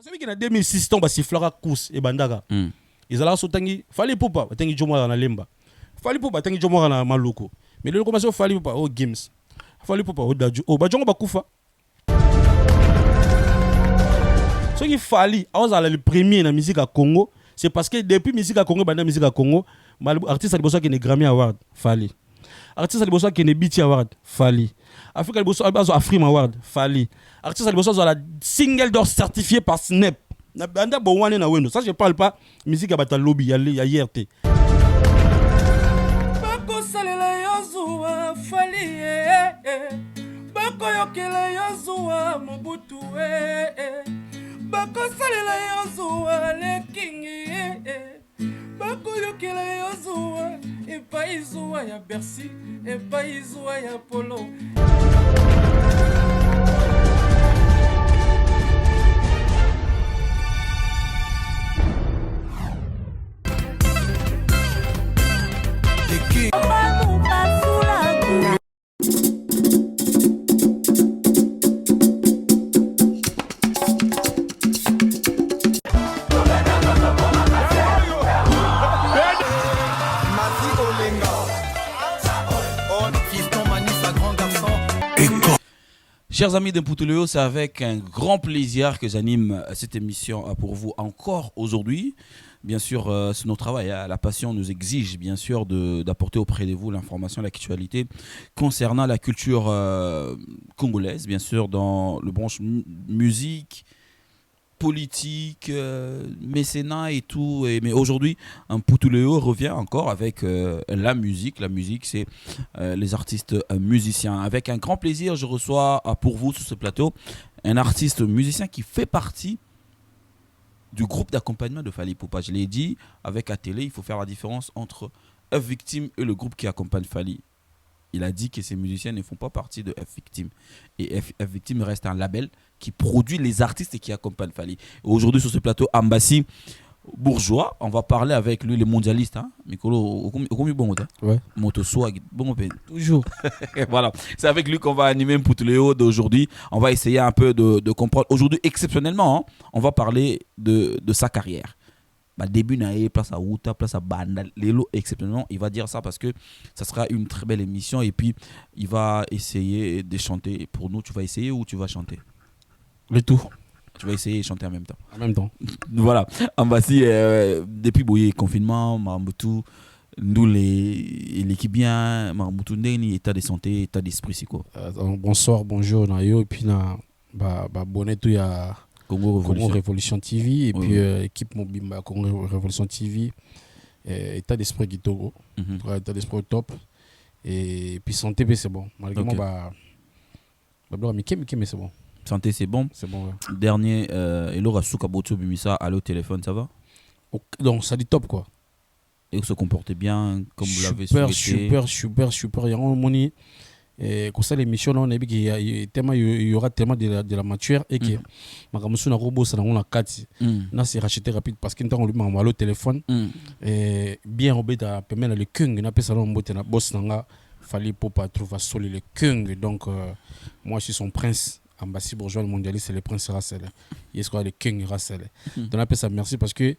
Parce que en 2006 ton ba siflaka kous et bandaka. Ils allaient sautangi fallait poupa tangi jomo na lemba. Fallait poupa tangi jomo na maloko. Mais le commencé fallait poupa au games. Fallait poupa au daju. Oh ba jongo ba kufa. Ce qui fallait le premier dans la musique à Congo, c'est parce que depuis la musique à Congo, la musique à Congo, l'artiste a besoin qu'il y ait Grammy Award, fallait. L'artiste a besoin qu'il y ait BT Award, fallait. Afrique a besoin qu'il y ait Afrime Award, fallait. L'artiste a besoin qu'il y ait single d'or certifié par Snap. Ça, je ne parle pas de musique à lobby, il y a IRT. Bakosalela yozuwa le kingi bakoyokela yozuwa epaizuwa ya Bercy epaizuwa ya Polo. Chers amis d'Imputuléo, c'est avec un grand plaisir que j'anime cette émission pour vous encore aujourd'hui. Bien sûr, c'est notre travail. La passion nous exige bien sûr d'apporter auprès de vous l'information, l'actualité concernant la culture congolaise, bien sûr, dans le branche musique, politique, mécénat et tout. Mais aujourd'hui, Imputuléo revient encore avec la musique. La musique, c'est les artistes musiciens. Avec un grand plaisir, je reçois pour vous sur ce plateau un artiste musicien qui fait partie du groupe d'accompagnement de Fally Ipupa. Je l'ai dit, avec Atélé, il faut faire la différence entre F Victim et le groupe qui accompagne Fally. Il a dit que ces musiciens ne font pas partie de F Victim. Et F Victim reste un label qui produit les artistes et qui accompagne Fally. Aujourd'hui, sur ce plateau, Ambassi Bourgeois, on va parler avec lui, les mondialistes. Hein? Mikolo, ouais. Moto Swag, bon, toujours. Voilà, c'est avec lui qu'on va animer Imputuléo d'aujourd'hui. On va essayer un peu de comprendre. Aujourd'hui, exceptionnellement, hein, on va parler de sa carrière. Début naïe, place à Outa, place à Banda, Lélo, exceptionnellement, il va dire ça parce que ça sera une très belle émission et puis il va essayer de chanter pour nous. Tu vas essayer ou tu vas chanter? Le tout. Tu vas essayer de chanter en même temps. En même temps. Voilà. Ambassi, depuis le confinement, Marambutu, nous l'équipe bien, Marambutu, état de santé, état d'esprit, c'est quoi? Bonsoir, bonjour, Nayo, et puis bonnet tout, il y a Congo Révolution TV et puis équipe Mobimba Congo Révolution TV, état d'esprit du Togo, état d'esprit au top et puis santé c'est bon malgré moi mais c'est bon. Santé c'est bon. C'est bon. Ouais. Dernier Elo Rasuka Boto Bimisa allô au téléphone, ça va? Donc ça dit top quoi. Et vous se comportez bien comme vous l'avez souhaité. Super. Il y a un moni. Comme ça l'émission on a vu qu'il y aura tellement de la matière et que ma camusuna robot ça dans la carte là c'est racheté rapide parce qu'il on lui m'a envoyé au téléphone et bien obéda permet le king n'a pas ça on botte na boss nanga Fally Ipupa trouve à soler le king donc moi je suis son prince Ambassi Bourgeois le mondialiste c'est le prince Rassel il est quoi le king Rassel donc on appelle ça merci parce que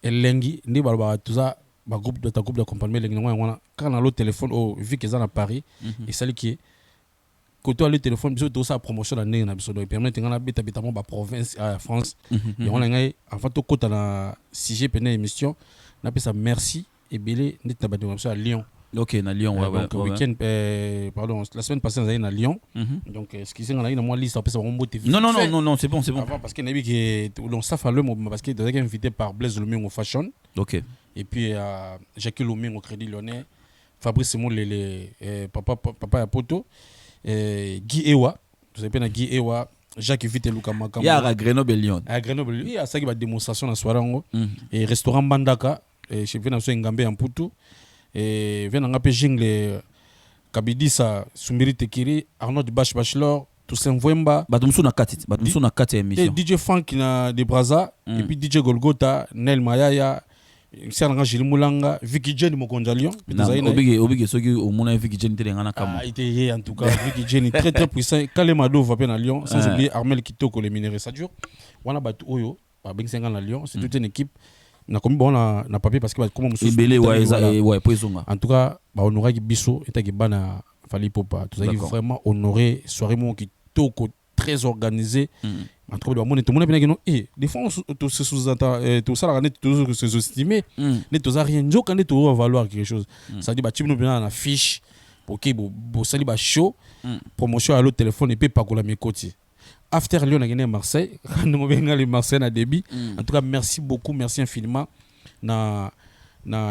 elengi ndi balba tout ça ma groupe d'accompagnement quand on a le téléphone vu qu'ils sont à Paris et celle qui est quand on a le téléphone bisous tout ça promotion l'année on a besoin de permettre qu'on a habituellement la province à France et on a en fait quand on a si j'ai peine émission on appelle ça merci et belé net na bâtiment à Lyon. Ok, na Lyon, donc week-end pardon la semaine passée on a allé à Lyon donc ce qui c'est on a eu moi liste après ça on monte non c'est bon avant parce qu'il y a vu que donc ça fallait parce que tu été invité par Blaise Lomé au fashion. Ok. Et puis Jacques Lomé au Crédit Lyonnais, Fabrice Simon papa à Poto, Guy Ewa, vous savez pas Guy Ewa, Jacques Vite Luka Makamba. Il y a à Grenoble Lyon. À Grenoble, il y a ça qui va démonstration la soirée et restaurant Bandaka et chez Venanso Ngambé en Poutou et Venanga Jingle Kabidisa Soumiri Tekiri, Arnaud Bachelor, Toussaint Vwemba, Batumsu na kati émission. DJ Frank na de Braza et puis DJ Golgota, Nel Mayaya Seranga Gilles Moulanga, Vicky Jenny Mokonjalion. Obige soki au moins Vicky Jenny telengana kama. Il était en tout cas Vicky Jenny très très puissant. Kalemado va bien à Lyon, sans oublier Armel Kitoko les minéraux ça dure. Wana batu oyo, ba beng 50 à Lyon, c'est toute une équipe. Na comme bon na papier parce que comme mususu. Ibele ouais poisonga. En tout cas, ba honorer Bisso et ta bana Fally Ipupa. Tout ça vraiment honoré soirée mon Kitoko très organisé. En tout cas, tout le monde a bien dit des fois on se sous-entend tout ça là on se sous-estimer ne tout ça rien donc quand tout va valoir quelque chose ça dit bah tu nous bien en affiche pour que bo sali ba show promotion à l'autre téléphone et puis pas qu'on la mes côtés after Lyon a gagné Marseille nous bien les Marseille na débit en tout cas merci beaucoup merci infiniment na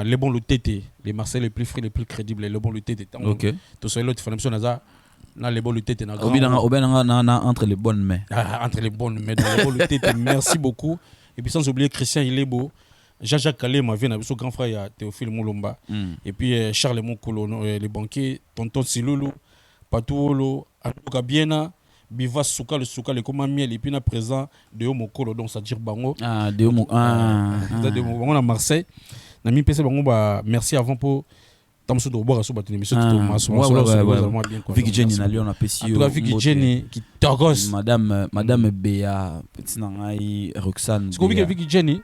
les bons le TT les Marseille les plus frais les plus crédibles les bons le TT OK tout ça l'autre formation na na les bonnes luttes na entre les bonnes mains entre les bonnes mains les bonnes luttes merci beaucoup et puis sans oublier Christian Ilebo Jean-Jacques Kalé m'a vu son grand frère il y a Théophile Moulomba et puis Charles Moukolo les banquiers tonton Silulu Patuolo Aluka Biena Biva Souka le comment miel et puis na présent de Mokolo donc ça dire bango de Bango à Marseille na mi PC bango ba merci avant pour Tamso de boire sur l'émission Vicky Jenny na Lyon apprécie Vicky Jenny qui togos madame Béa petit nangai Roxane c'est que Vicky Jenny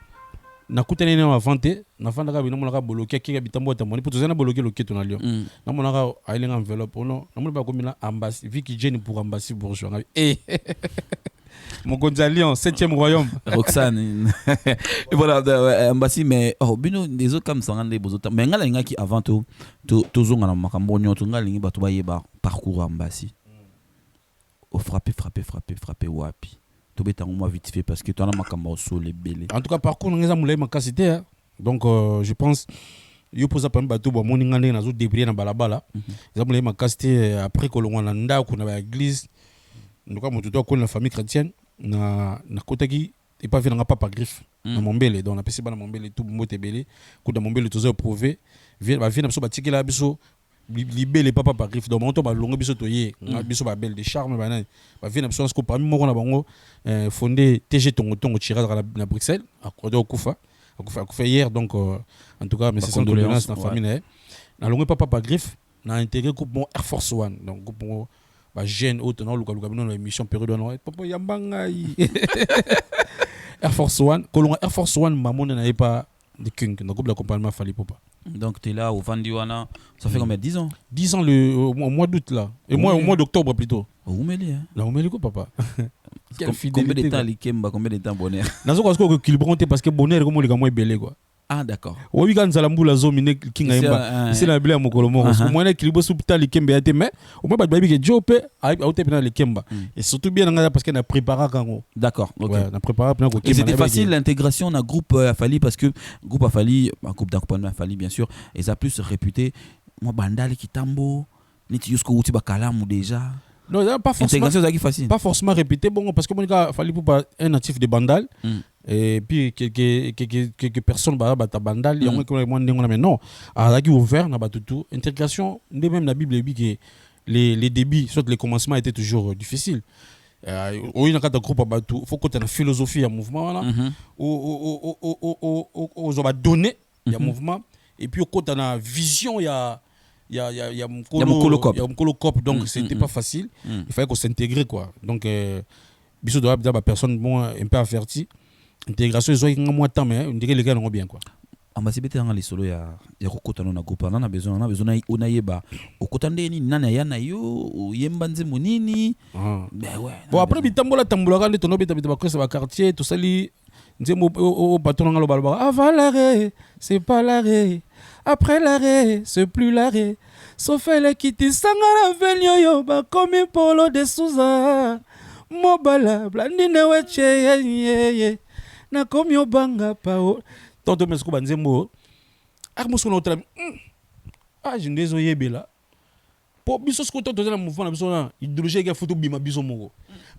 na kutene na vente na vanda ka bino monaka bloquer ki ka bitambo ta moni pour tozana bloquer le keto na Lyon na monaka ailenga enveloppe ono na moni ba komina ambassade Vicky Jenny pour ambassade bourgeois mon Gonzalion 7e royaume Roxane et voilà ambassade mais bino des autres comme ça ngande bozota mais ngala ngaki avant to zonga na makambo nyoto ngalingi bato bayeba parcours ambassade au frapper wapi to betango moi vite fait parce que tu as makambo sur les belé en tout cas parcours ngeza mulai makasité donc je pense yo posa pa bato ba moni ngande na zo débrouiller na balabala za mulai makasité après kolongwa na ndako na ba église donc moi tout ko na famille chrétienne na kotaki et pas venir papa griffe na mombele donc na pesi bana mombele tout mbote belé ko da mombele tozo prouver va venir biso batikela biso libélé papa par griffe donc monto ba longo biso toyé biso ba belle de charme ba venir biso ko parmi moko na bango fondé TG Tongo tirage na Bruxelles à Kufa hier donc en tout cas mais c'est son doléance dans famille na longo papa par griffe na intégré groupe Air Force One donc groupe ba jeune autre non luka bino na émission période non papa yambanga Air Force One kolonga Air Force One mamone na pas de king dans groupe d'accompagnement Fally Ipupa donc tu es là au Vandiwana ça fait combien 10 ans 10 ans au mois d'août là et moi au mois d'octobre plutôt Oumeli hein la Oumeli quoi papa combien de temps likemba combien de temps bonheur nazo parce que kilibronté parce que bonheur comme le gamo est belé quoi ah d'accord oui quand Zalambula zomine kinga yemba c'est la bla mokolo mo moi na kilibo subta likemba yate mais au moins ba baby que jope a auté pena likemba et surtout bien parce que na préparé kango d'accord OK na préparé pena ko et c'était facile l'intégration dans groupe Fally parce que groupe Fally un groupe d'accompagnement Fally bien sûr et ça plus réputé moi bandali kitambo niti jusqu'au uti bakalamu déjà non pas forcément intégration facile pas forcément répété bon parce que mon gars Fally Ipupa un natif de Bandal et puis quelques personnes ba Bandal il y a moi mais non à qui ouvert na batutu intégration même la Bible dit que les débuts soit les commencements étaient toujours difficiles il y a un groupe batu faut que tu aies une philosophie à mouvement là aux va donner il y a mouvement et puis quand tu as une vision il y a Mkolo Cop donc c'était pas facile il fallait qu'on s'intégrer quoi donc biso doit dire ba personne bon un peu averti intégration ils ont moins temps mais on dirait les gars ont bien quoi ambassade betanga les solo ya kokotana na groupe on a besoin on yeba okotande ni nana ya na yo yemba nzemo nini ben ouais bon après bitambola tambola quand tono beta ba kwesa ba quartier to sali nzemo au patron ngalo balba avant l'arrêt c'est pas l'arrêt après l'arrêt c'est plus l'arrêt sauf elle qui te sangara venyo yo ba comme polo de Souza mobala blandine weche ye na comme yo banga pao tonto mesko banzembo akmosko na otra je ndezo yebela po biso sko tonto na mouvement na biso na idéologie ga photo bima biso moko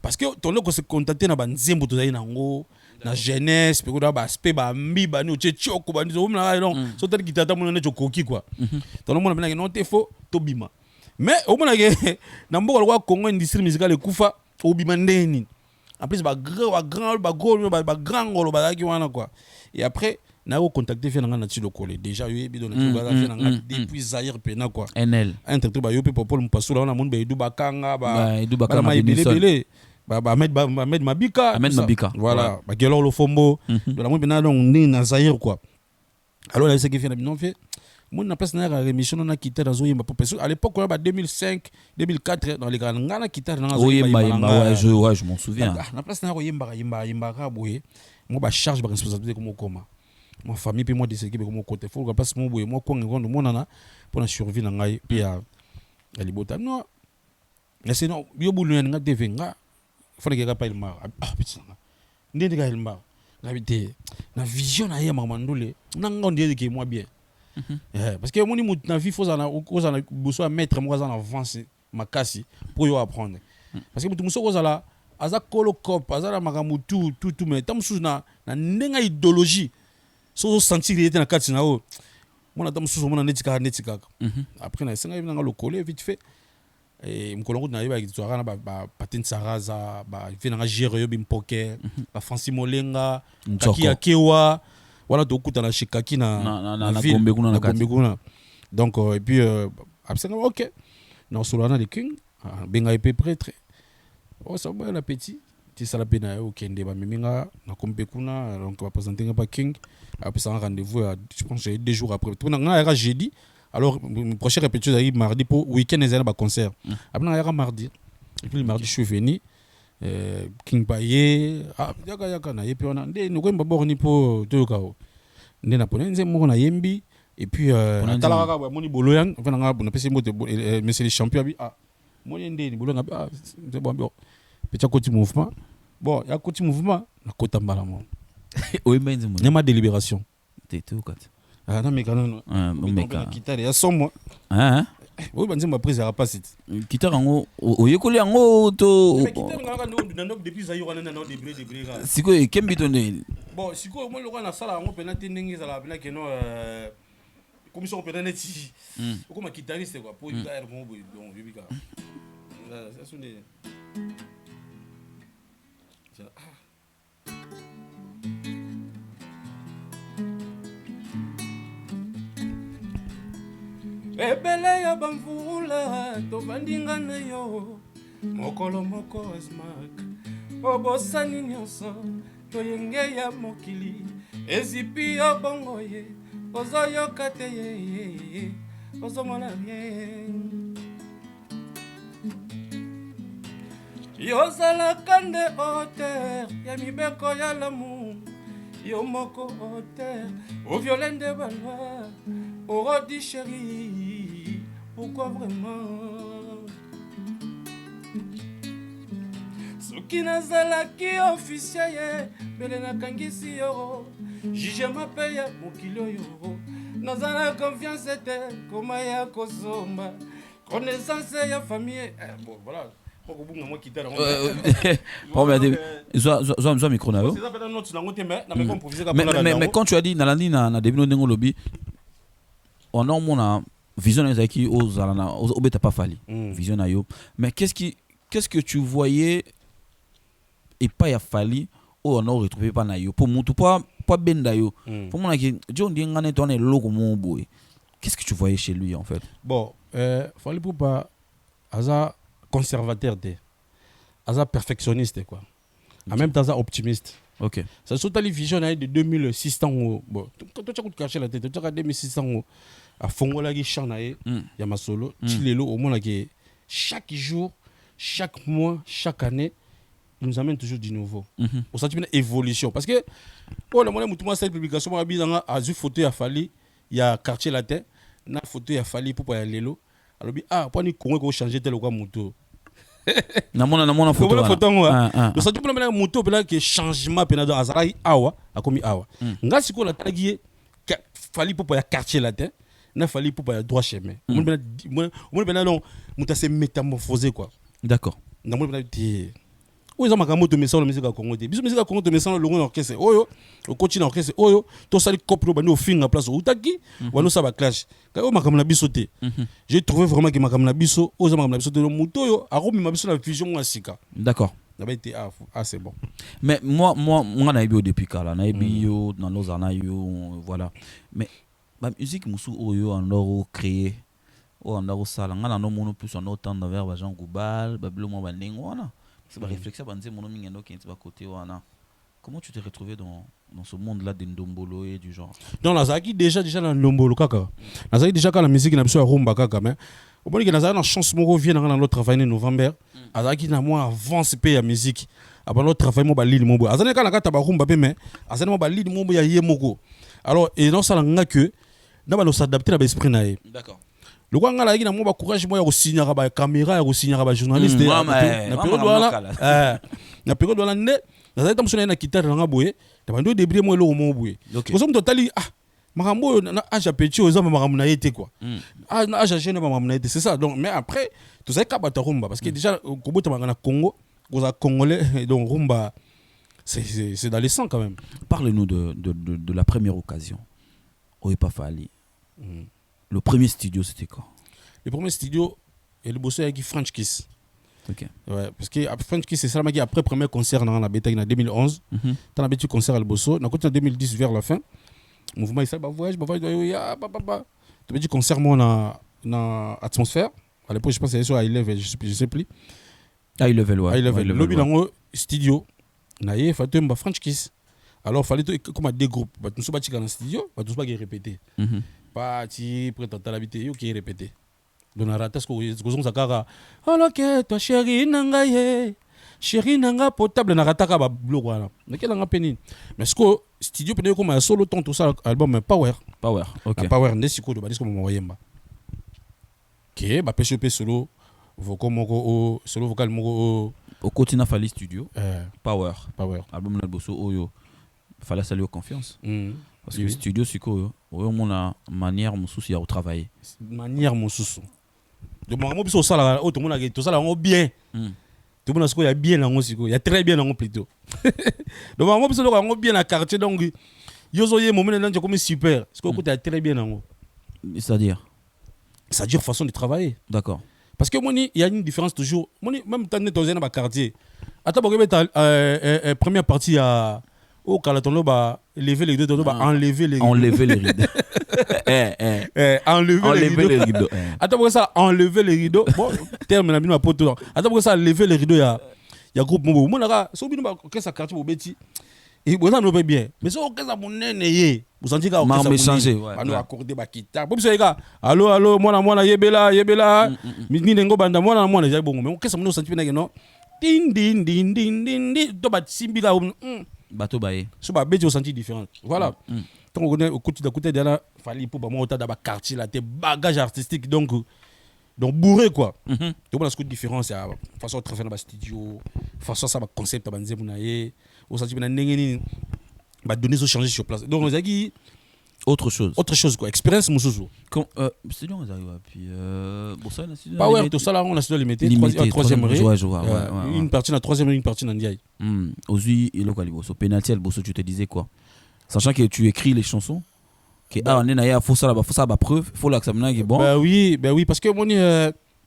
parce que tonto ko se contacter na banzembo to zali nango na jeunesse pe ko ba aspect ba mbiba ni oche choko ba ndizo mna non so tali kitata mona necho koki quoi tonto mona bena non te fo to bima mais au mona ke na mboka kwa Congo industrie musicale kufa o bima ndeni en plus ba grand ngolo ba ki wana quoi et après na ko contacter fait na ti lokole déjà yo yebi donc depuis Zaire pena quoi NL entre ba yo pe popol mpasula na mon be du bakanga ba belé Ahmed Mabika voilà ba gelo lo fombo de la mon bena donc ni na Zaire quoi alors là c'est qui fait non fait mon na place na remission na quitté dans zoyemba parce à l'époque on a 2005 2004 dans les grands ngana quitté dans zoyemba je m'en souviens na place na yemba ka boye moi ba charge ba responsabilité comme comment ma famille puis moi des équipes comme côté faut que place mon boye moi ko ngondo monana pour la survie na ngai puis ya libota non mais sinon yo bulu nga devenga faut que ga pa il mar putain ndende ga il mar ngabité na vision na yema mandule na ngondi que moi bien parce que mon imut na vie faut ça na besoin mettre moi en avance makasi pour yo apprendre parce que mutu muso kozala aza kolokop azala makamutu tout mais tamsu na ndenga idéologie so sentir il était na kati na o mona tamsu mona netika après na senga na lokole vite fait et mkolongo na yeba kitwara na ba patine saraza ba vina gérer yo bimpoke ba Francis Molenga kaki akewa voilà to kuta na shikaki na Gombe kuna donc et puis absolument OK na solana de king benga épée prêtre oh ça bon appétit ti sala pena au kende ba miminga na kombe kuna donc va présenter pas king après ça un rendez-vous je pense 2 jours après tout na era jeudi alors prochaine répétition arrive mardi pour week-end les ba concert après na era mardi et puis le mardi je suis venu King Baye yaka na yepi ona nde nokwemba borni po toyokao nde na pona nze moko na yembi et puis tala kaka moni boloyan enfin nga na pesi moto monsieur le champion bi moni nde ni bolonga c'est bon petit côté mouvement bon ya côté mouvement na kota mbala mo oui mais ni ma délibération t'es où quand non mais quand même guitare ya somo oui banzi ma prise ya pas site guitare ngo oyekoli ngo to guitare nga na ndok depuis za yona na de bré siko kembi to ne bon siko mo lokana na sala ngo pena tendingi za la pena que no comme ça on peut neti comme guitariste quoi pour guitare bon donc bibika ça sont des ebele ya bamvula tovandinga na yo mokolo moko smak obosani nyonso toyenge ya mokili ezipi yo bongo ye ozoyoka te ye ozomona bien yozalaka nde auteur ya mibeko ya lamour yo moko auteur oviole nde baloi orodi chérie pourquoi vraiment soki nazalaki officier ye mbele nakangisi yo jugema mpe ya mokili oyo naza na confiance te koma ya kozomba connaissance ya famille bon voilà micro na yo mais quand tu as dit nalandi na début ndenge lobi on a mon vision ezaki ozalana obeta pas fali vision na yo mais qu'est-ce que tu voyais et pas ya fali on a retrouvé pas na yo pour mutu pas benda yo pour mon ki John di ngane to na loko mo boy qu'est-ce que tu voyais chez lui en fait bon fali pour pas aza conservateur de aza perfectionniste quoi en même temps aza optimiste OK ça surtout la vision de 2600 bon quand tu as caché la tête tu as 2600 à fongola ki chant na ya masolo chilelo au moins que chaque jour chaque mois chaque année il nous amène toujours du nouveau au sentiment évolution parce que pour le moment mutu moi cette publication ma bizanga azu photo ya fali ya quartier latin na photo ya fali pour ya lelo alors bi pour ni ko changer tel quoi moto na mona photo le sentiment na moto pela que changement pena dans azai awa akomi awa ngasi ko la tagi fali pour ya quartier latin na fali pour ya droit chemin mon bena non muta se métamorphoser quoi d'accord na mon bena ti oyo makambo to mesalo musique Congo te biso musique Congo to mesalo longo na orchestre oyo o continue orchestre oyo to sali copro bani o finga place utaki wano sa ba clash ka o makambo na biso te j'ai trouvé vraiment que makambo na biso oyo makambo na biso te muto oyo akomi ma biso na vision mo asika d'accord c'est bon. Mais moi naïbi depuis kala naïbi yo dans nos anayo voilà. Mais la musique musu oyo en oro créé ou en oro sala ngana no mono plus en autant vers ba Jean Goubal bablo mo ba wana. C'est ba réflexion ba nze mono mingendo qui est ba côté wana. Comment tu t'es retrouvé dans ce monde-là de Ndombolo et du genre? Donc, Nazaki déjà dans Ndombolo kaka. Nazaki déjà quand la musique n'a pas rumba kaka mais au moment que Nazaki na chance mo vient dans notre travail en novembre, Nazaki na moi avance pe la musique. Avant notre travail mo ba lili mo bo. Azana kana kata ba rumba pe mais azana mo ba lili mo bo ya yemoko. Alors et non ça nga que na ba no s'adapter na ba esprit na ye. D'accord. Le quoi nga la na mo ba courage mo ya ko signer ba caméra ya ko signer ba journaliste na période wala. Na période wala ne nazali tamusona na kitare na boye tabando débrouiller moi lo mo boye ko somo totali makambo na age petit aux hommes makambo na yete quoi na age jeune makambo na yete c'est ça donc mais après tout ça kabata rumba parce que déjà ko bota na Congo aux congolais donc rumba c'est dans les sangs quand même. Parle-nous de la première occasion au pas Fali. Le premier studio c'était quoi? Le premier studio et le bosseur avec French Kiss. Ok. Ouais, parce que French Kiss c'est ça qui après premier concert dans la bêta en 2011. T'as un concert à le bosso. Dans en 2010 vers la fin. Mouvement il s'est voyage ya papa. Tu petit concert moi na atmosphère. À l'époque je pense que c'était sur iLevel, je sais plus. iLevel ouais. iLevel. Lobby dans studio. Na yé fatem French Kiss. Alors fallait comme des groupes. Bah nous sommes pas dans studio, bah tous pas qui répéter. Pas ti prétendre l'habiter yo qui répéter. Donarata ce que zakara alors toi chérie nanga ye chérie nanga potable narataka ba blog wana nakela nga penine mais ce que studio peut comme solo ton tout ça album power OK power ndesiko do badisco mo wayemba ke ba PCP solo vocal moko solo vocal moko au Kotina Fali studio power album na bosso oyo fallait saluer confiance parce que studio siko oyo mona manière mususu ya travailler manière mususu de maman biso sala o to mona ke to sala ngo bien to mona siko ya bien nango siko ya très bien nango plutôt de maman biso ngo bien na quartier donc yozo ye moment nan comme super siko ko ta très bien nango c'est-à-dire façon de travailler. D'accord. Parce que moi il y a une différence toujours moi même dans un quartier attends première partie à au Calaton ba lever les rideaux enlever les rideaux enlever les rideaux attends ça enlever les rideaux bon terme na bino poto attends ça lever les rideaux ya groupe mo monaka so bino ba que ça quartier bobeti et bon ça no peut bien mais so que ça monene ye vous sentez ka on va changer on va accorder ba kita bon ça ga allo mwana yebela ni nengo banda mwana ja bongo mais que ça mo senti na non din to ba simbika bateau baé so ba beti au senti différent voilà quand on connaît au côté de là fallait pour moi autant dans quartier là tes bagages artistiques donc bourré quoi donc on a ce différence à façon de travailler dans studio façon ça va concept ba nzembo na ye au senti na ndengeni ba donner so changer sur place donc on a dit autre chose quoi expérience mususu comme studio on arrive puis bon ça la studio power tout ça là on a studio limité troisième une partie dans troisième une partie dans ndiaye aujourd'hui il est quoi so penalty al bosso tu te disais quoi sachant que tu écris les chansons que on est na faut ça ba preuve faut l'accepter que bon bah oui parce que mon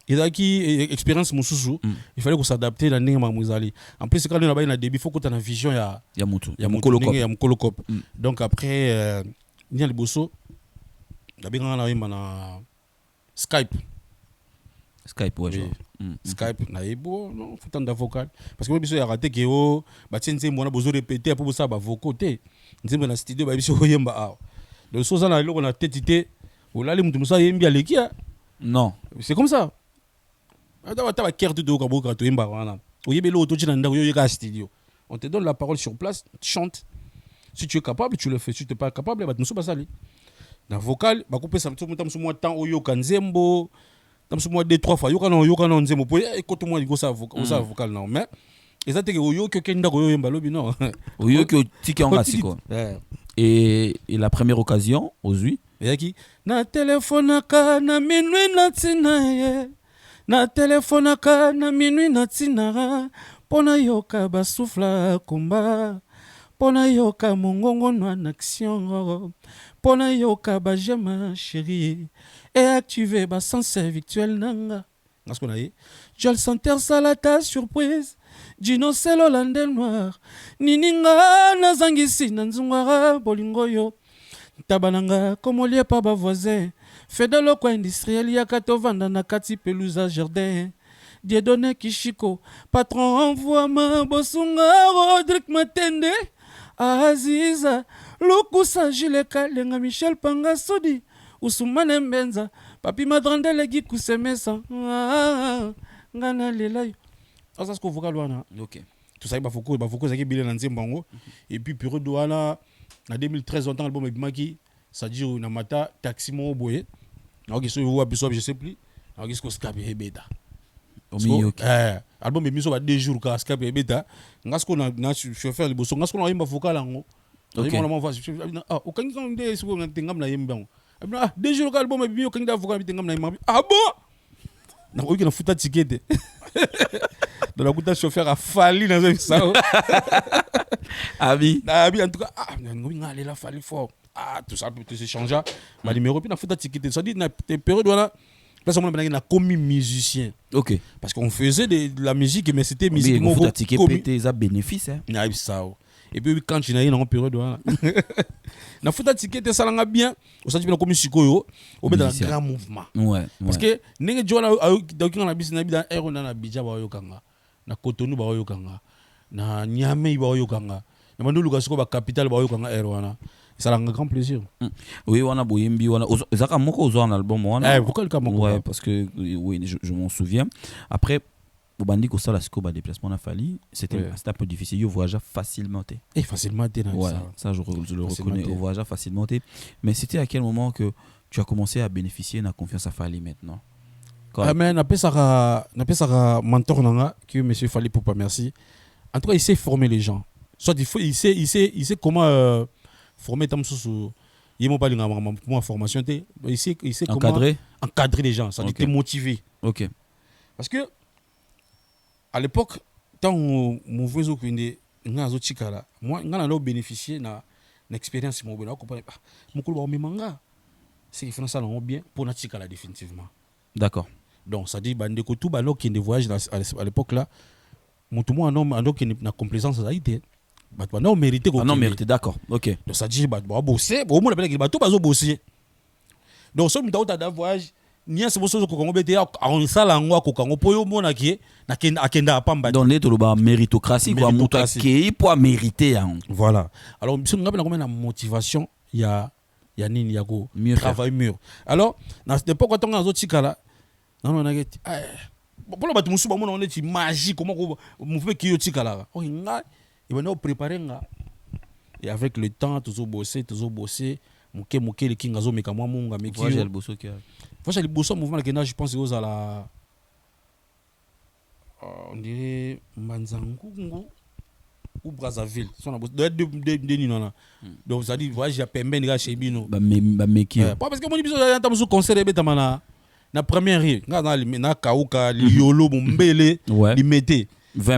il a qui expérience mususu il fallait qu'on s'adapter dans ninga mamuzali en plus quand on a ba na début faut que tu na vision ya mukolokop donc après Nia Liboso, d'abord on a eu Skype, ouais. Skype, na ebo non, faut tant vocal parce que moi biso ya raté que oh, bah tiens c'est moi besoin répéter pour ça bah vocoter, nous dans studio bah biso yemba ah, donc ça ça là on a tétité, ou là les mutu ça yembi aleki non, c'est comme ça, attends t'as carte de kabo quand tu yemba voilà, ou yebelo auto tu n'as yo yeka studio, on te donne la parole sur place, tu chantes. Si tu es capable, tu le fais. Si tu n'es pas capable, tu ne sais pas ça. Dans le vocal, tu peux faire un temps où tu as nzembo, tu as 2-3 fois, tu as nzembo. Écoute moi, tu as un vocal. Mais, tu as dit que tu as et la première occasion, aujourd'hui, na telefonaka na minuit na minuit na tina pona yoka basufla komba pona yoka mongongo en action pona yoka bajama chérie et activer ba sens virtuel nanga Ngas qu'on a eu. Tu as le senteur salata surprise. Dino c'est l'Hollandais noir. Nininga nazangisi nanzungara bolingoyo. Tabananga comme on lié pas bas voisin. Fait de l'eau industriel yakato vanda na kati pelusa jardin. Dieudonné Kishiko, patron envoie-moi Bosunga Rodrigue Matende. Aziza, Lukusa Jileka, Lenga Michel Pangasodi, Ousmane Mbenza, Papi Madrande Legi Kusemesa. Ngana Lelayo. Ça, c'est ce qu'on voit là. Ok. Tout ça, il faut que Bilé Nanzé Bango. Et puis, Puro Douala, en 2013, on a l'album avec Maki, ça dit Namata, Taxi Mo Boye. Alors, je sais plus. Alors, qu'est-ce qu'on se cabe Beta. Album est sur 2 jours quand Skype est bêta. Ngas qu'on a chauffeur le bosso. Ngas qu'on a un vocal en haut. Ok. Ah, au Kenya on dit sur un tingam na yemba. Ah, 2 jours l'album est bien au Kenya vocal tingam na yemba. Ah bon? Na oki na futa ticket. Dans la goutte chauffeur a fallu dans ça. Abi. Abi en tout cas ah, on a allé la fallu fort. Ah, tout ça peut se changer. Ma numéro puis na futa ticket. Ça dit na période voilà. Là, on a commis musicien. Ok. Parce qu'on faisait de la musique, mais c'était musique. Mais vous avez pété des bénéfices. Et puis, quand tu as eu une période, na futa ticket, ça l'a bien. Au sein de la commission, on met dans un grand mouvement. Ouais. Parce que, n'est-ce pas, dans Aéro, na Bidja, na Cotonou, na Niamey, na Mandou, na capitale, ça a un grand plaisir. Oui, on a Boyembi, on a Zaka Moko un album. Ouais, parce que oui, je m'en souviens. Après, au bandi que ça la scoba déplacement a fallu, c'était un peu difficile. Il voyageait facilement. Et facilement ouais, ça je le reconnais. Il voyageait facilement. Mais c'était à quel moment que tu as commencé à bénéficier de la confiance à Fali maintenant? Mais n'a pas ça mentor nanga que monsieur Fali pour pas merci. En tout cas, il sait former les gens. Soit il sait comment former tam sous il m'a pas dit moi formation il sait comment encadrer les gens, ça dit te motiver. OK. Parce que à l'époque tant mon voisin qui est ngazo chikala moi ngana lo bénéficier na expérience mo bena ko pas mon ko ba manga c'est qu'il ça non bien pour na chikala définitivement. D'accord. Donc ça dit bande ko tout ba lo qui de voyage à l'époque là mon tout moi non qui na complaisance ça été non mérité non mérité, d'accord. OK. Donc ça dit bosser au moins appelle que tout bazo bosser. Donc so mta uta voyage nia se bosso ko ngobete on sala ngwa ko kango poyo mona ki na akenda pamba. Donc les to ba méritocratie quoi muta ki pour mériter. Voilà. Alors biso ngaba na comme na motivation ya nini ya ko travail mûr. Alors na cette époque quand on a zo tikala non on a dit pour le batu musu ba mona on est magique comment ko mouvement ki yo tikala. Oh nga il va préparer nga et avec le temps toujours bosser muke les kinga zo meka moi munga meki voyage le bosso qui voyage le bosso mouvement que je pense aux à la on dirait Manzangungu ou Brazzaville son a de ni non donc ça dit voyage ya pembe nga chez bino ba meki pas parce que mon biso ya tamu concert beta mana na première rue na kauka liolo mbele limité 20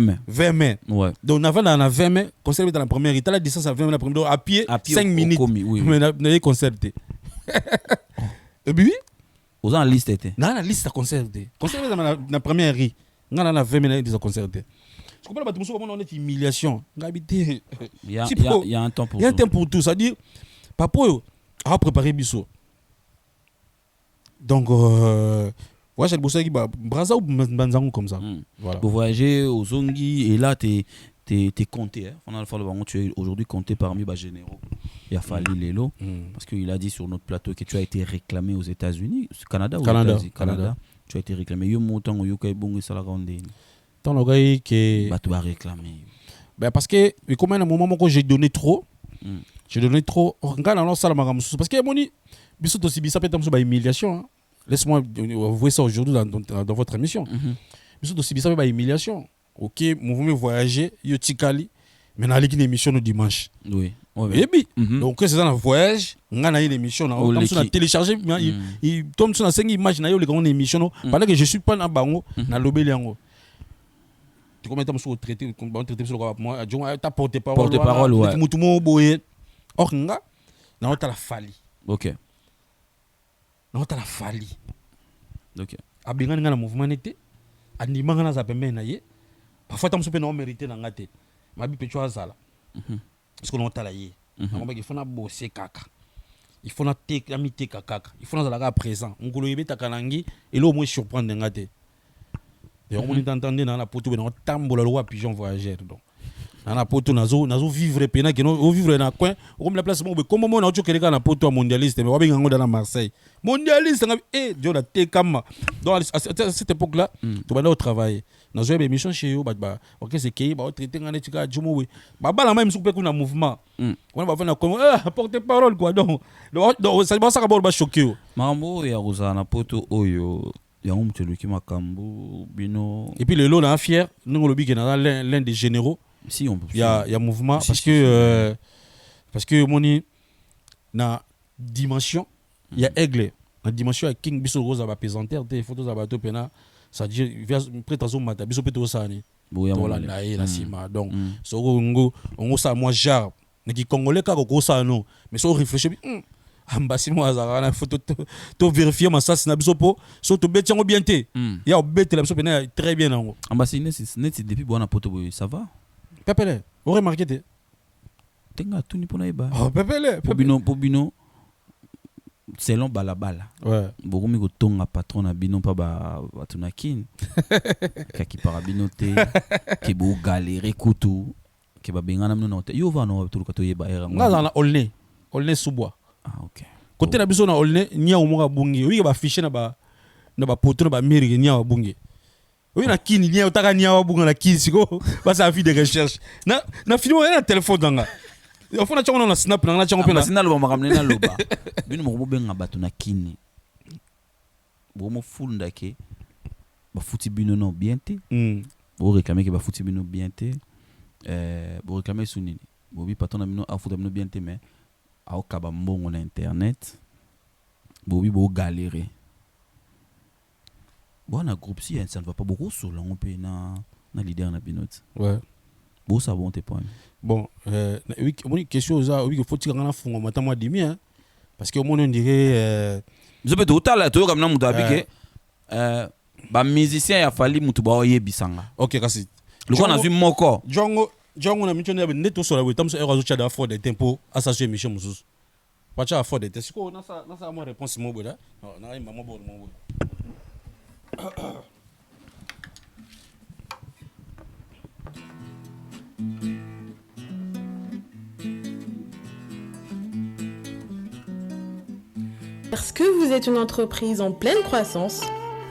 mai. Ouais. Donc, on avait dans la 20 mai, concerté dans la première. Il était à la distance à 20 mai, la première. Donc, à pied 5 minutes. Oui. Mais on a concerté. Et puis, vous avez la liste été? Non, la liste a concerté. Concerté dans la première rue. On a la 20 mai, on a concerté. Je comprends pas, on est humiliation. Il y a un temps pour tout. Il y a un temps pour tout. Ça dit, papa, a préparé Bisso. Donc, ouais, j'ai bossé avec Brazza ou Banzango comme ça. Voilà. Vous voyagez aux Zongi et là, t'es compté. Tu es aujourd'hui compté parmi les généraux. Il a fallu Lelo. Parce qu'il a dit sur notre plateau que tu as été réclamé aux États-Unis. Canada. Tu as été réclamé. Il y a un montant où il y a un salaire. Tant le gars qui. Tu vas réclamer. Parce que, comme à un moment où j'ai donné trop, j'ai donné trop. Parce que, mon biso aussi, ça peut être une humiliation. Laisse-moi voir ça aujourd'hui dans votre émission. Mais c'est aussi bizarre, il y a humiliation. Ok, mouvement voyager, yo tikali, mais na une émission le dimanche. Oui. Et puis, donc c'est dans le voyage, on a une émission, on a téléchargé, il tombe sur la 5 images, na yo les grandes émissions, pendant que je suis pas dans bango, na lobé yango. Tu comment tu sur traité, on traité sur le moi, tu porte-parole, ouais. Tout monde boye. Or nga, na on la fali. OK. Non, t'as la fali. OK. abengani nga na mouvement nete andimanga na za pembeni na ye parfois tam sope na mérité na ngate mabi pecho azala parce que on tala ye ngomba il faut na bosser kaka il faut na tek la mité kaka il faut na la présent ngolo yebeta kanangi et là au moins surprendre ngate et on entendait dans la poto na tambola loi pigeon voyageur donc na poto nazo vivre pena que no vivre na coin comme la place mo comme mo na ocho keleka na poto mondialiste mais wabenga ngo dans Marseille mondialiste Dieu la tekama donc à cette époque là tu vas là au travail nazo be mission chez yo ba OK c'est qui ba traiter ngane tika jumo we ba bala même soupe kuna mouvement on va faire na comme porter parole quoi donc ça va ça ba choquer mambo ya roza na poto oyo ya umteluki makambo bino et puis le lot na fier nous lobi que na l'un des généraux si on peut il y a mouvement parce que moni na dimension il y a aigle na dimension ya king biso roza ba pesanteur des photos za bato pena ça dit prétention mata biso peto sani voilà na e na sima donc so ngo on ça moi jar ne ki congolais ka ko ça non mais so réfléchir ambasi mo azara na photo to vérifier ma ça na biso po so to betango bien te ya obetela biso pena très bien nango ambasi net depuis bona poto ça va Pepele, vous remarquez te? Tenga tout ni pona eba. Oh Pepele, Pobino selon balabala. Ouais. Beaucoup mi ko tonga patron na bino pa ba tunakin. Kaki parabino te, ke bo galérer kutu, ke ba bengana mno na yo va no tout ka to yeba era. Nga na olne subwa. Ah OK. Côté na biso na olne nya omoka bungi, oui ba fiché na ba poto na ba mairie nya bungi. Oui na kini nia otaka nia wabunga na kini siko basa avis de recherche na filmo na téléphone danga il faut na chango na snap na chango pena sina loba makamne na loba bino mo benga bato na kini bo mo funda ke ba futi bino no bien te bo réclamer ke ba futi bino bien te bo réclamer sunini bo bi patron na bino a futa bino bien te mais a okaba mbongo na internet bo bi bo galérer. Bon, un groupe si ça ne va pas beaucoup sur là, on peut na leader na binote. Ouais. Bon ça bon tes points. Bon, oui, mon question ça, oui, il faut tirer na fongo mata moi demi hein. Parce que mon on dirait je peux tout à l'heure to comme na mutu abike ba musicien ya fali mutu ba oyebisanga. OK kasi. Le quoi na vu moko. Jongo na mitone neto sur la we tam so erazo cha da for des tempos à sa mission mususu. Pacha for des tests ko na sa moi réponse mo bola. Na ai maman bo mo. Parce que vous êtes une entreprise en pleine croissance,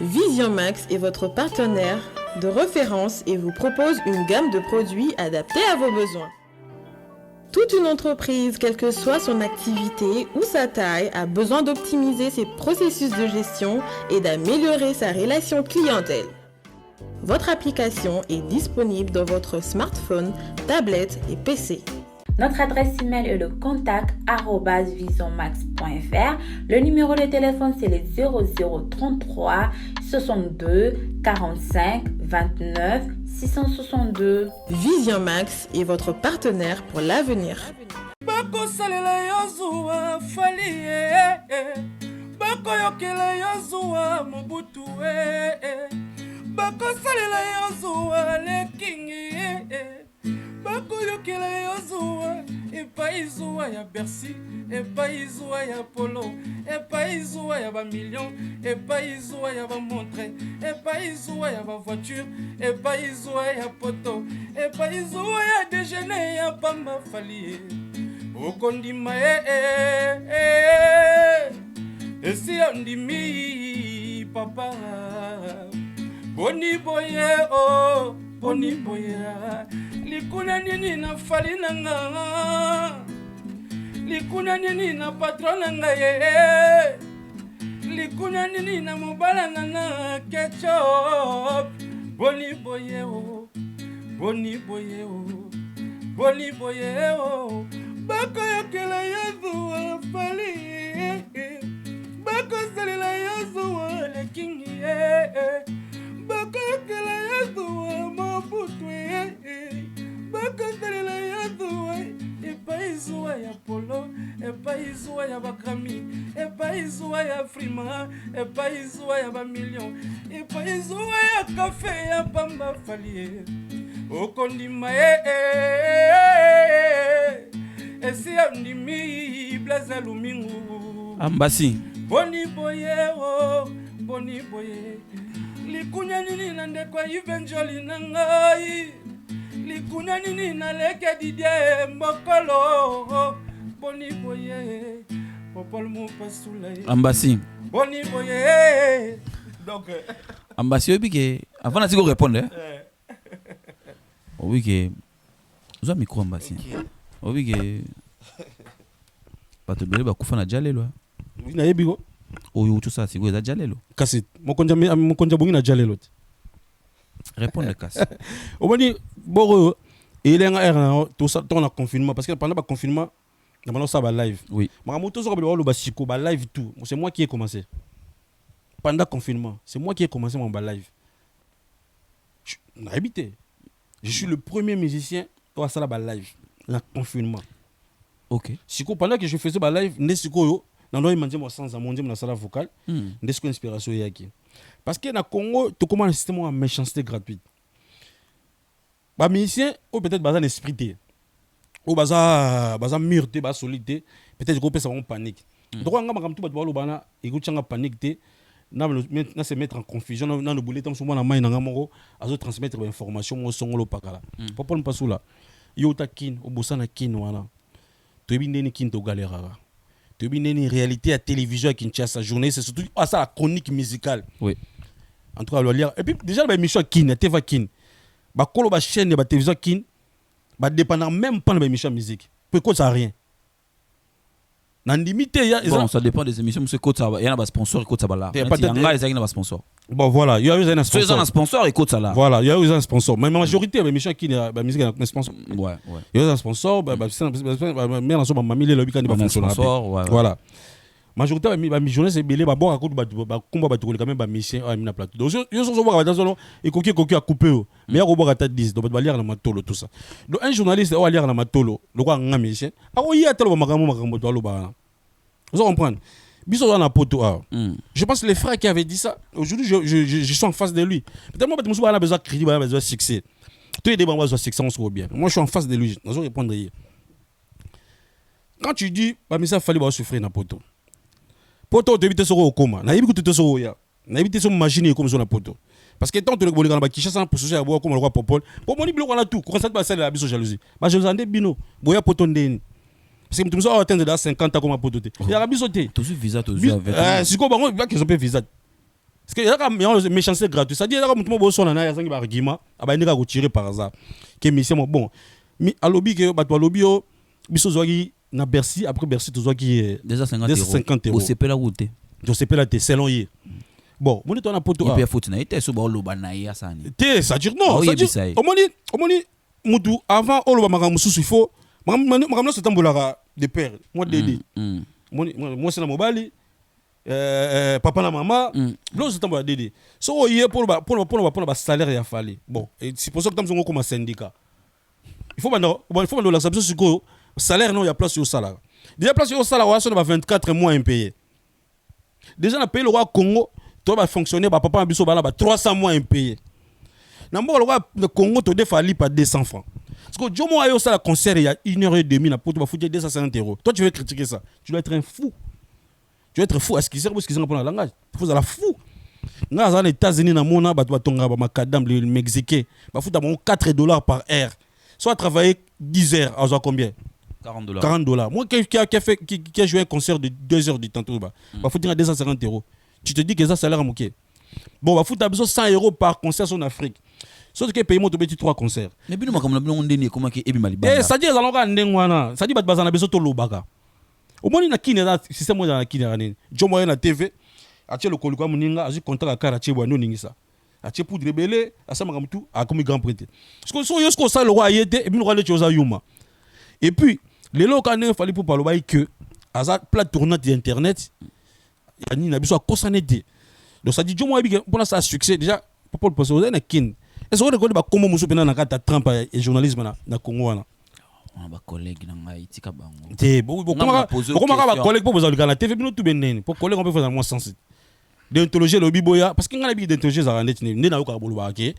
Vision Max est votre partenaire de référence et vous propose une gamme de produits adaptés à vos besoins. Toute une entreprise, quelle que soit son activité ou sa taille, a besoin d'optimiser ses processus de gestion et d'améliorer sa relation clientèle. Votre application est disponible dans votre smartphone, tablette et PC. Notre adresse email est le contact@visionmax.fr. Le numéro de téléphone c'est le 0033 62 45 29 662. Vision Max est votre partenaire pour l'avenir. bakosalela yo zuwa fali bakoyokela yo zuwa mobutu bakosalela yo zuwa lekingi bakoyokela yo zuwa epai zuwa ya Bercy epai zuwa ya Polo epai zuwa ya ba million epai zuwa ya ba montre epai zuwa ya ba voiture epai zuwa ya poto epai zuwa ya déjeuner ya pamba fali okondima esi ondimi papa boni boye o boni boye likuna nini na fali nanga likuna nini na patron nanga ye likuna nini na mobala nanga ketchup boni boye o boni boye o boni boye o bakoyokela yezu wa fali bakosalela yezu wa lekingi bakoyokela yezu wa mobutu bakosalela yezu wa epai zuwa ya polo epai zuwa ya bagrami epai zuwa ya frima epai zuwa ya bamillion epai zuwa ya kafe ya pamba falie okondima esi ya ndimi blaza lumingu Ambassi boni boye boni boye likunya nini na ndeko ivenjoli na ngai likunya nini na leke didie mbokolo boni boye popol mu pasula Ambassi boni boye donc Ambassi obike avant na tiko répondre obike uza micro Ambassi obike bato bele bakufa na jalelo na yebiko oyo tout ça siko eza jalelo kasi mokonja bongi na jalelo répondre kasi omoni boro elenga era tout ça ton confinement parce que pendant le confinement on ça ba live oui makamoto so ko ba siko ba live tout c'est moi qui ai commencé pendant le confinement c'est moi qui ai commencé mon ba live na habité je suis le premier musicien à ça ba live le confinement. Ok. Siko pendant que je faisais ba live ne siko yo na ndo imanje mo sans amonde na sala vocale ne siko inspiration yaki parce que na Congo tu commences un système de méchanceté gratuite ba musicien ou peut-être bazan esprit té ou bazan mûreté ba solide peut-être ko pesa on panique donc on ngam tout ba lo bana et ko tchanga panique té na se mettre en confusion na no bulletin so na mai na ngamoko azo transmettre information mo songolo pakala papa mpasula yo ta kin obosana kin wana to bindeni kin to galera to bindeni réalité à télévision à Kinshasa journée c'est surtout à ça la chronique musicale oui en tout cas le lire et puis déjà ba émission kin teva kin ba kolo ba chaîne ba télévision kin ba dépendant même pas de ba émission musique peut cause ça rien nan limité bon ça dépend des émissions monsieur Côte ça il y a un sponsor Côte ça là il y a un sponsor bon voilà il y a un sponsor c'est un sponsor et Côte ça là voilà il y a un sponsor mais la majorité de émission qui ba musique un sponsor ouais il y a un sponsor ba mais en somme mamie le week-end ba fonctionner voilà majorité ba mi journée c'est belé ba bon akut ba kumba ba tukoli quand même ba mission a mina plateau donc yo so ba dans zone et koki à couper mais ya ko ba ta 10 donc ba lire na matolo tout ça donc un journaliste va lire na matolo le quoi nga mission a o yi atelo ba makambo to lo ba vous comprenez biso dans la poto je pense que les frères qui avaient dit ça aujourd'hui je suis en face de lui peut-être moi on a besoin de crédit on a besoin de succès tous les débats on a besoin de succès on se voit bien moi je suis en face de lui on répondre quand tu dis ba misa fallait ba souffrir na poto poto te bité soko okoma na yibi kututo soko ya na yibi te so machine comme so na poto parce que tant que le bolika na Kinshasa pour soucier abo comme le roi popol pour moni biloko na tout ko ça ba ça la biso jalousie ba jalousie ande bino boya poto ndeni parce que tu me atteindre dans 50 ans comme poto te ya biso te tout visa tout avec siko bango ba que so pe visa parce que ya ka méchanceté gratuite ça dit ya ka mutumo bo sona na ya zangi ba argument aba ndika ko tirer par hasard que mission bon mi alobi que ba to alobi yo biso zoki na Bercy après Bercy tout ça qui est déjà 50 euros. Au CP la route. Je sais pas là t'es selon y. Bon, mon ton poto. Et puis faut na été so ba lo banaïa ça ni. T'es ça dire non, ça dire. Omoni mutu avant o lo ba maka mususu faut. Makam so tambola de père, moi dédé. Moi c'est na mobali papa na maman, lo so tambola dédé. So y pour ba salaire ya fallait. Bon, et c'est pour ça que tamzo comme syndicat. Il faut la sabso sur salaire non il y a place au salaire déjà place au salaire on a 24 mois impayé déjà on a payé le roi Congo toi va fonctionner ba papa biso ba 300 mois impayé na mbo le roi Congo to défali par 200 francs parce que Jomo ayo ça la concert il y a 1h30 na pour te foutre 250 euros toi tu veux critiquer ça tu dois être un fou est-ce qu'ils servent pour la langage il faut ça la fou nga za les États-Unis na mona ba tonga ba macadam le mexicain ba foutre $4 par heure soit travailler 10 heures à combien $40. Moi qui a joué un concert de 2 heures du temps tout bas. Va foutre 250 euros. Tu te dis que ça salaire à moquer. Bon, va foutre besoin 100 euros par concert en Afrique. Sauf que paye moi tu 3 concerts. Mais bien comme on dit comment qui ebi maliba. Eh ça dit ça longa ndengwana. Ça dit bat bazana besoin to lobaka. Au moins na kine na système moi na kine rani. Jo moyen na TV. Atie le koliko muninga azu contrat à karachi bwano ningisa. Atie pour rebelle asama comme tout a comme grand prêtre. Parce que so yosko ça le roi yete et puis le roi le chose yuma. Et puis les locaux il fallait pour parler que à sa plate tournante d'internet il y a besoin de concerner donc ça dit jo moi pour ça succès déjà pour poser na kin est-ce que vous connaissez comment muso pena na kata trempe et journalisme na Congo wana ba collègue na ngai tika bango te comment ba collègue pour vous na TV bino tout benene pour collègue on peut faire dans moi sens d'interroger le biboya parce que ngala bi d'interroger za net ne na yoka boluba ke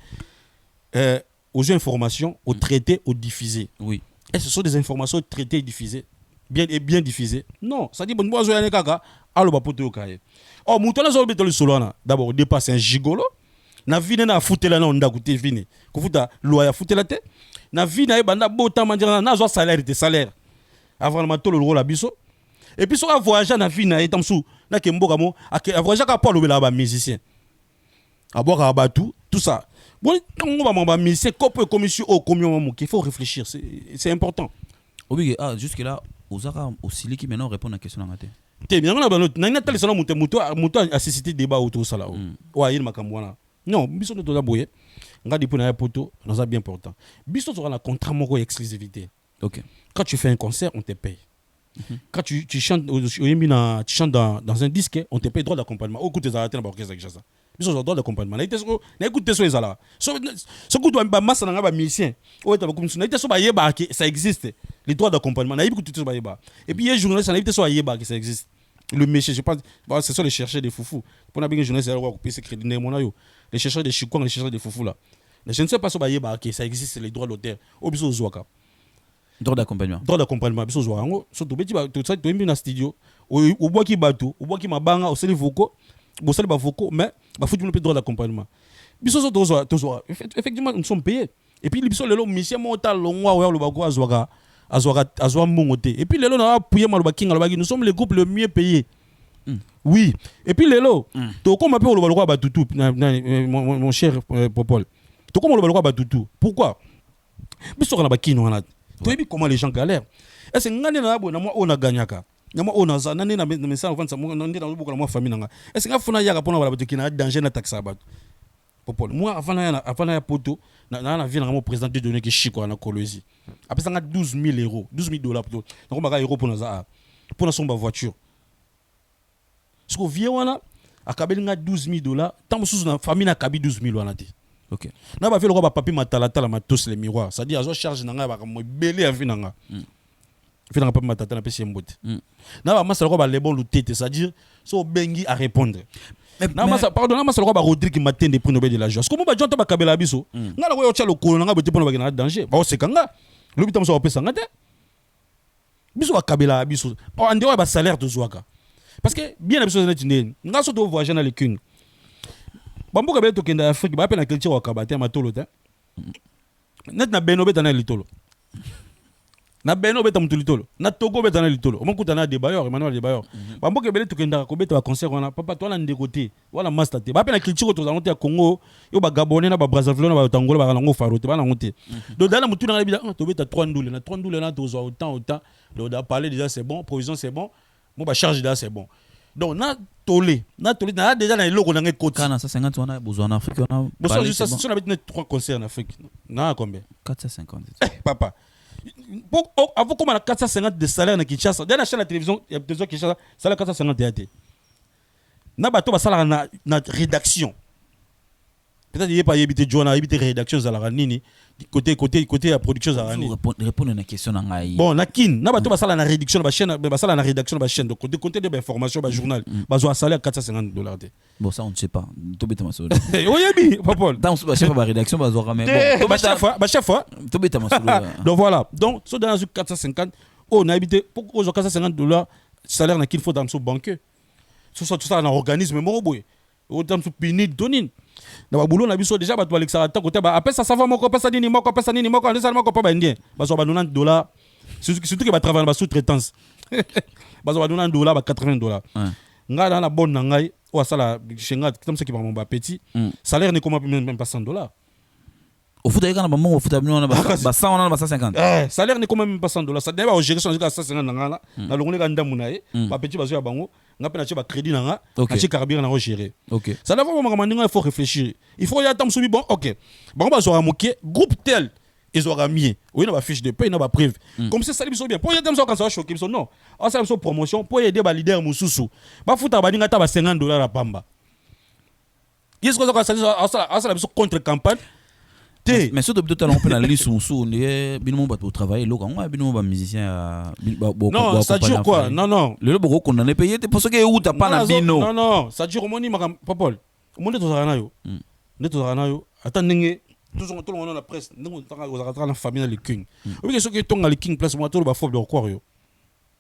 aux informations aux traités aux diffusés oui et ce sont des informations traitées et diffusées bien diffusées non ça dit bon moi zo yana kaka alo ba poto yoka oh mutala zo betolo solana d'abord dépasse un gigolo na vie na futela na onda ku TV ko futa loi ya futela te na vie na banda bota manjana na zo salaire avant le matolo le la biso et puis so a voyager na vie na etamsu na ke mboka mo a voyager ka pa lobela ba musicien a boire ba tout ça bon on ba musicien cope commission au combien mo qu'il faut réfléchir c'est important obi jusque là ozaka aussi qui maintenant répondre à question ngate te bien na ba na tele sala muto a suscité débat autour ça là wa yini makamwana non biso to da boye nga depuis na poto c'est bien important biso to na contrat moko exclusivité OK quand tu fais un concert on te paye quand tu chantes tu chantes dans un disque on te paye droit d'accompagnement au coup tes arrêtés na orchestre ça biso droit d'accompagnement na écoute so ezala so coup ba massa na ba musicien o eta ba comme na so ba yeba que ça existe les droits d'accompagnement na écoute tout ba yeba et puis les journalistes na so yeba que ça existe le métier je pense c'est ça les chercheurs des foufous pour na bien journaliste alors couper ce crédit na monayo les chercheurs de chikwang les chercheurs de foufous là je ne sais pas so ba yeba que ça existe les droits d'auteur au biso zoaka droit d'accompagnement biso zoaka ngo so to beti ba to ça to na studio au bois qui bateau au bois qui mabanga au seli voko bo seli ba voko mais ba futu no droit d'accompagnement biso so to zoaka effectivement nous sommes payés et puis biso lelo mission montal longwa wa lo ba ko azwa mongote et puis lelo na appuyer maloba kinga loba nous sommes le groupe le mieux payé oui et puis lelo to comme appelle lo ba batutu mon cher Popol to comme lo ba batutu pourquoi biso kana ba kino wana to ebi comment les gens galèrent est-ce ngane na bo na moi on a gagné na moi on a za nani na message enfin ça mo ndi na buko na moi famille nanga est-ce nga funa yaka pona ba batuki na danger na taxa ba Popol moi avant na poto na vie na mon président de donner que chiko na Kolwezi après ça 12 000 euros 12 000 dollars plutôt donc on va euros pour na son voiture ce qu'on vient wana akabeli nga 12 000 dollars tant sous na famille na kabi 12 000 wana te OK na ba fait le ba papi matala matos les miroirs ça dit azo charge na nga ba mo belé a vie na nga fait na papi matata na pesi mbote na ba masa le ba les bons lutete ça dire so bengi à répondre na masa pardon na masa le ba Rodrigue Matende pour Nobel de la joie comment ba jonto ba kabela biso na la ko yo tcha lokolo nga bote pona ba na danger ba o sekanga le bitam so opesa ngate biso ba kabela biso pa ande ba salaire de zoaka parce que bien biso na tinde nga so to voyager na lekune bamboka be to kenda Afrique ba pe na culture wa kabate matolo ta net na beno beta na litolo na beno beta mutulitolo na Togo beta na litolo on kuta na Debayor Emmanuel Debayor bamboka be to kenda ko beta wa concert wana papa to na ndekote wala master te ba pe na culture to za ya Congo yo ba Gabonais na ba Brazzaville na ba Tangola ba na farote ba na ngote do dala mutu na bila to beta 3 ndule na to zo autant do da parler déjà c'est bon provision c'est bon mo ba charge déjà c'est bon donc na tolé na déjà na loko na ngekoti kana 150 wana besoin en Afrique on a juste ça on a 3 concerts en Afrique na combien 450 papa pour avant comme na 450 de salaire na Kinshasa dans la chaîne de télévision il y a des autres Kinshasa salaire 450 été na bato ba salaire na rédaction peut-être il y a pas habité Joana habité rédaction za la nini côté la production za nini répondre na question na ngai bon na kin na bato ba salaire na rédaction ba chaîne ba salaire na rédaction ba chaîne donc côté de information ba journal ba zo salaire $450 bon ça on ne sait pas to beta masolo oyebi Popol dans ba chef ba rédaction ba zo ramé bon ba chef to beta masolo donc voilà donc so dans 450 on a habité pour aux $450 salaire na kin faut dans son banque tout ça na organisme mo boy au dans son pini donin na ba boulot na biso déjà bato Alexandre ta côté ba après ça va moko pesa nini moko ndesa moko pa ba indien ba so ba $90 surtout que ba travailler ba sous-traitance ba so ba $90 ba $80 nga na bonne na ngai o sala chenga comme ça qui ba mon ba petit salaire ne comment même pas $100 au foot kana ba mo au foot abino na ba 100 on na ba 150 salaire ne comment même pas $100 ça deba au gérer son jusqu'à 150 na longole ka ndamu na ye ba petit ba zo ya bango nga pe na ba crédit na nga na ci carburant na gérer OK ça là vraiment mandinga il faut réfléchir il faut y attendre soubi bon OK bon ba zo moquer groupe tel ils aura mis oui na ba fiche de paie na ba preuve comme ça ça biso bien pour y attendre ça quand ça va choquer biso non on ça biso promotion pour aider ba leader mususu ba futa ba ninga ta ba $50 à pamba yes ko ça biso contre campagne Mais surtout peut-être on peut aller sous bino ba travailler lo quand bino ba musicien non ça dure quoi non le boko qu'on en est payé pour ce que ou t'as pas na bino non ça dure moni makam popol monde to zana yo ne to zana yo attendez tout le monde la presse nous on va la famille dans le king oui que ce que ton le king place moi tout ba fob de quoi yo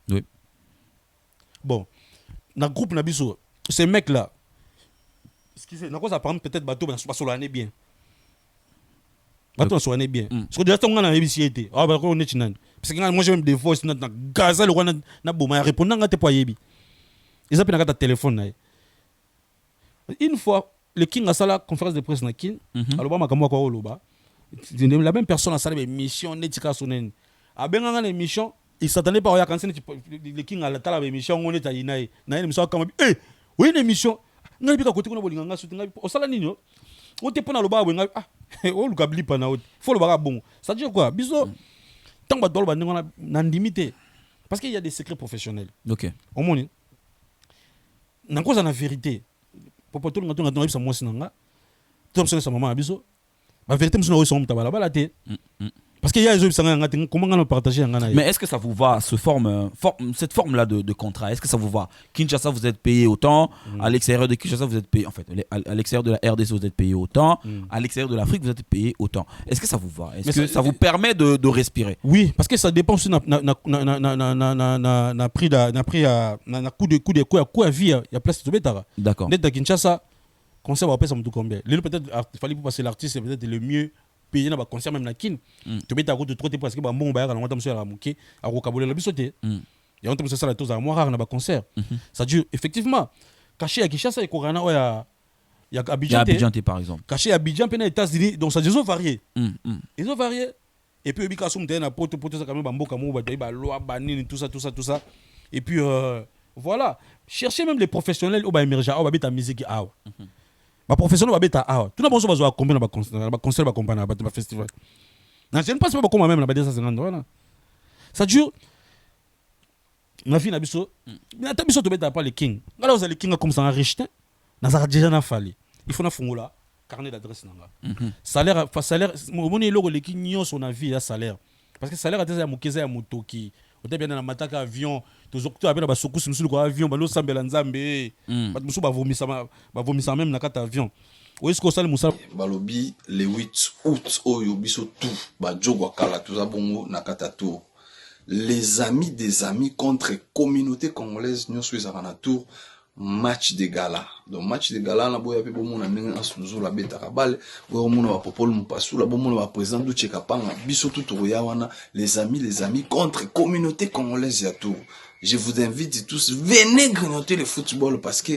oui bon na groupe na biso ces mecs là excusez na quoi ça prend peut-être bateau ba sur l'année bien bateau sur l'année bien parce que déjà ton na ebisiété ah ba ko on est chinan parce que moi j'ai même des voices na gaza le roi na boma répondre ngate po yebi ils appellent na téléphone na une fois le king a sala conférence de presse na kin aloba makamwa ko oloba la même personne a sala émission netika sonen abenga na émission il s'attendait pas à quand le king a la émission on est à inaï na émission comme oui une émission ngai bika côté ko bolinga ngasuti ngai osala nini on te pona loba wenga o lukabli pa na faut le bara bon ça dit quoi biso tant ba dolba ndinga na ndimité parce qu'il y a des secrets professionnels OK au monde na cause na vérité pour tout le monde na bisa mwasi nanga tout le monde sa maman biso la vérité msuna oso mtabala bala te parce qu'il y a des gens qui comment on partager mais est-ce que ça vous va cette forme là de contrat est-ce que ça vous va Kinshasa vous êtes payé autant à l'extérieur de Kinshasa vous êtes payé en fait à l'extérieur de la RDC vous êtes payé autant à l'extérieur de l'Afrique vous êtes payé autant est-ce que ça vous va est-ce que ça vous permet de respirer oui parce que ça dépend aussi na prix na coût de vie il y a place de betara d'accord net à Kinshasa concert va passer ça me tout combien peut-être il fallait pour passer l'artiste c'est peut-être le mieux payer na ba concert même na kin to beta ko de trop parce que ba mbongo ba ya na ngata monsieur la muke a ko kabolela bisote ya on ça la tous à moi rare na ba concert ça dure effectivement caché à Kinshasa et Corana ya Abidjan par exemple caché à Abidjan peine aux États-Unis donc ça ils ont varié ils ont varié et puis bika sum na poto ça quand même ba mboka mo ba ba loi ba nini tout ça et puis voilà chercher même les professionnels au ba émerger au ba beta musique ah ba professionnel ba beta ah tout d'abord ça va combien na ba concert ba compagnie ba festival na je ne pense pas comment même na ba 250 voilà ça dure na fin na biso na ta biso to beta pas le king ngala vous le king comme ça enrichité na ça déjà na fali il faut na fungola carnet d'adresse nanga salaire au moni logo le king nyo son avis ya salaire parce que salaire ateza ya mukeza ya motoki ote bien na mataka avion tozokto abena ba sokusi musulu ko avion ba lo sambela nzambe ba musu ba vomisa même na kata avion o est-ce que ça le musa balobi le 8 août oyo biso tout ba jogwa kala tout ça bongo na kata tour les amis des amis contre communauté congolaise nyo suiza na tour match de gala donc match de gala na boya pe bomo na ndenge asuzu la beta kabale boyo mono ba popolo mpasu la bomo ba président du Tchekapanga biso tout roya wana les amis contre communauté congolaise ya tour. Je vous invite tous, venez grignoter le football parce que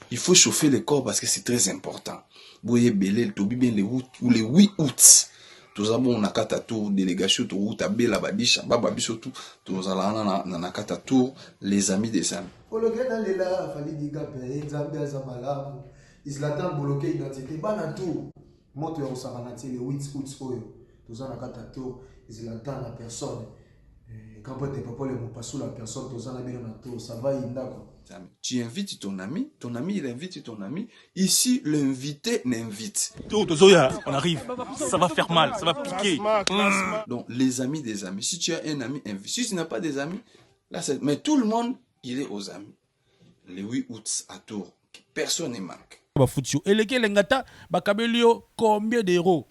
il faut chauffer le corps parce que c'est très important. Boye belé le tobi bien les 8 août. Tous abon na kata tour délégation to route abela badisha baba biso tout tous ala na kata tour les amis des amis. Pour le gars dans là fallait dire que Nzambe azamala Islatan bloqué identité bana tour. Monte au saranati le 8 août oyo. Tous na kata tour Islatan la personne. Quand tu pas le mot pas sous la personne, ça va tu invites ton ami il invite ton ami. Ici, l'invité n'invite. On arrive, ça va faire mal, ça va piquer. Donc, les amis des amis. Si tu as un ami, invite. Si tu n'as pas des amis, là, mais tout le monde, il est aux amis. Le 8 août à Tours, personne ne manque. Et les ngata, combien d'euros?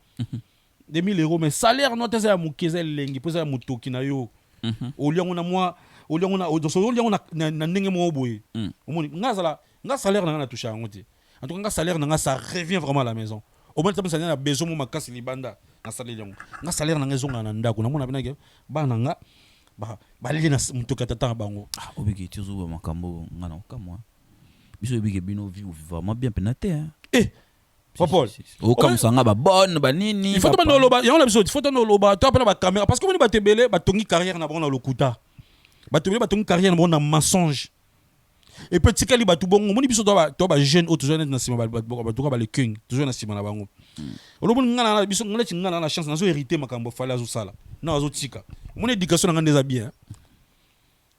2000 euros, mais salaire, non, t'as un moukeze lengi, pour ça, moutoki na yo. Au lieu on a moi au lieu on a na ndenge mo boye omoni nga salaire na touché en tout cas nga salaire na ça revient vraiment à la maison au moins ça na besoin mo makasi libanda na salaire yango nga salaire na ngezonga na ndako na mona bina bana nga ba lili na mutoka tata bango obiki tuzo makambo ngana kamwa biso biki bino vivre vraiment bien penaté hein Paul comme ça nga ba bonne ba nini il faut to no loba ya on a besoin il faut to no loba to apena ba caméra parce que on ba tebele ba tongi carrière na bon na lokuta ba tebele ba tongi carrière na bon na mensonge et petit kali ba tout bon moni biso to ba jeune auto jeune na sima ba to ba le king toujours na sima na bango on bon ngana biso ngala ci ngana na chance na zo hériter makambo fala zo sala na zo tika mon éducation na ngandeza bien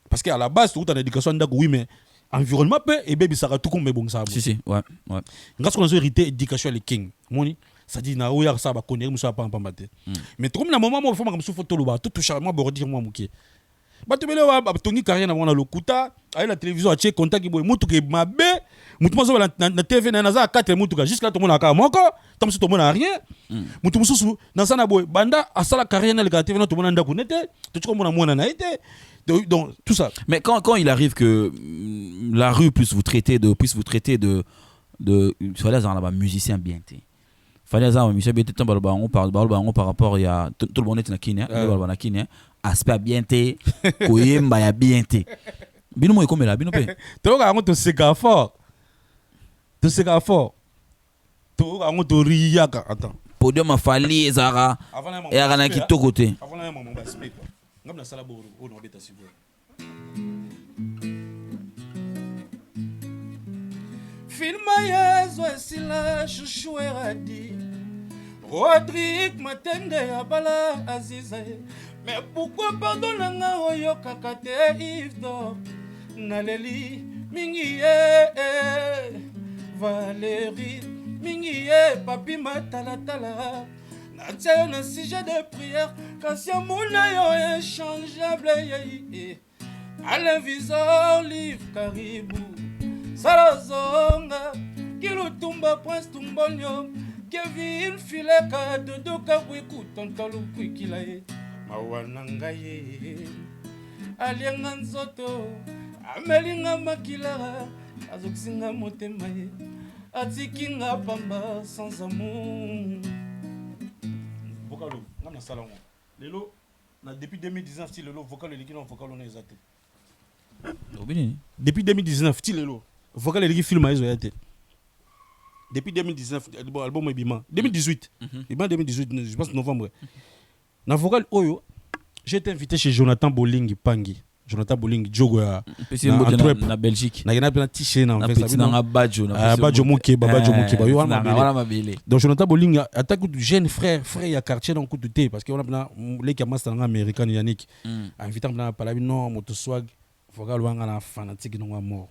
parce que à la base tout en éducation ndako oui mais environnement peu et baby ça tout comme bon ça si ouais grâce qu'on a hérité éducation les king moni ça dit na oya ça ba connaître muso pas pamba te mais comme na moment mo faut makamso photo lo ba tout toucher moi bordir moi muke bato bele wa batongi carrière na wana lokuta ayi la télévision a check contact boy mutu ke mabe mutu mazo na TV na za 4 mutu ka jusqu'à tout monde aka moko tam tout monde a rien mutu mususu na sana boy banda asala carrière na le TV na tout monde ndako nete to tiko mona mona na été donc tout ça. Mais quand il arrive que la rue puisse vous traiter de fallait avoir un musicien bien té fallait avoir un musicien bien té par rapport il y a tout le monde est na kine na kine aspect bien té koyemba ya bien té bino mo ikomela bino pe to ka ngo to seka fort to ka ngo to riyaka attends podium afali ezara et na kitoko te avant na moment ba speak ngam na sala boro o no beta sibo filma yezo esila chouchou eradi Rodrigue Matende abala Aziza. Mais pourquoi pardonnanga oyo kakate Yves d'or Naleli mingi Valérie mingi papi matalatala Natia na sujet de prière Kassia mouna yo inchangeable Alain Visor livre Caribou Salazonga Kilutumba Prince Tumbonyo Kevin Fileka Dodoka Wiku Tontolu Kwikilaye Mawananga ye Alianga Nzoto Amelinga Makila Azokisinga Motema ye Atikinga Pamba sans amour Vocalo, ngam salon. Lelo na depuis 2019 ti lelo vocal eliki non vocal on ezate. Depuis 2019 ti lelo vocal eliki film aizo yate. Depuis 2019 album Bima 2018. Bima 2018 je pense novembre. Na vocal oyo j'ai été invité chez Jonathan Boling Pangi. Jonathan Boling Jogo na Belgique. Na gena t-shirt na fait ça na badjo na badjo moke badjo moke ba yo wana mabele. Donc Jonathan Boling attaque du jeune frère ya quartier dans coup de thé parce que on a na les camas na américain Yannick invité na palabi non moto swag vocal wanga na fanatique no mort.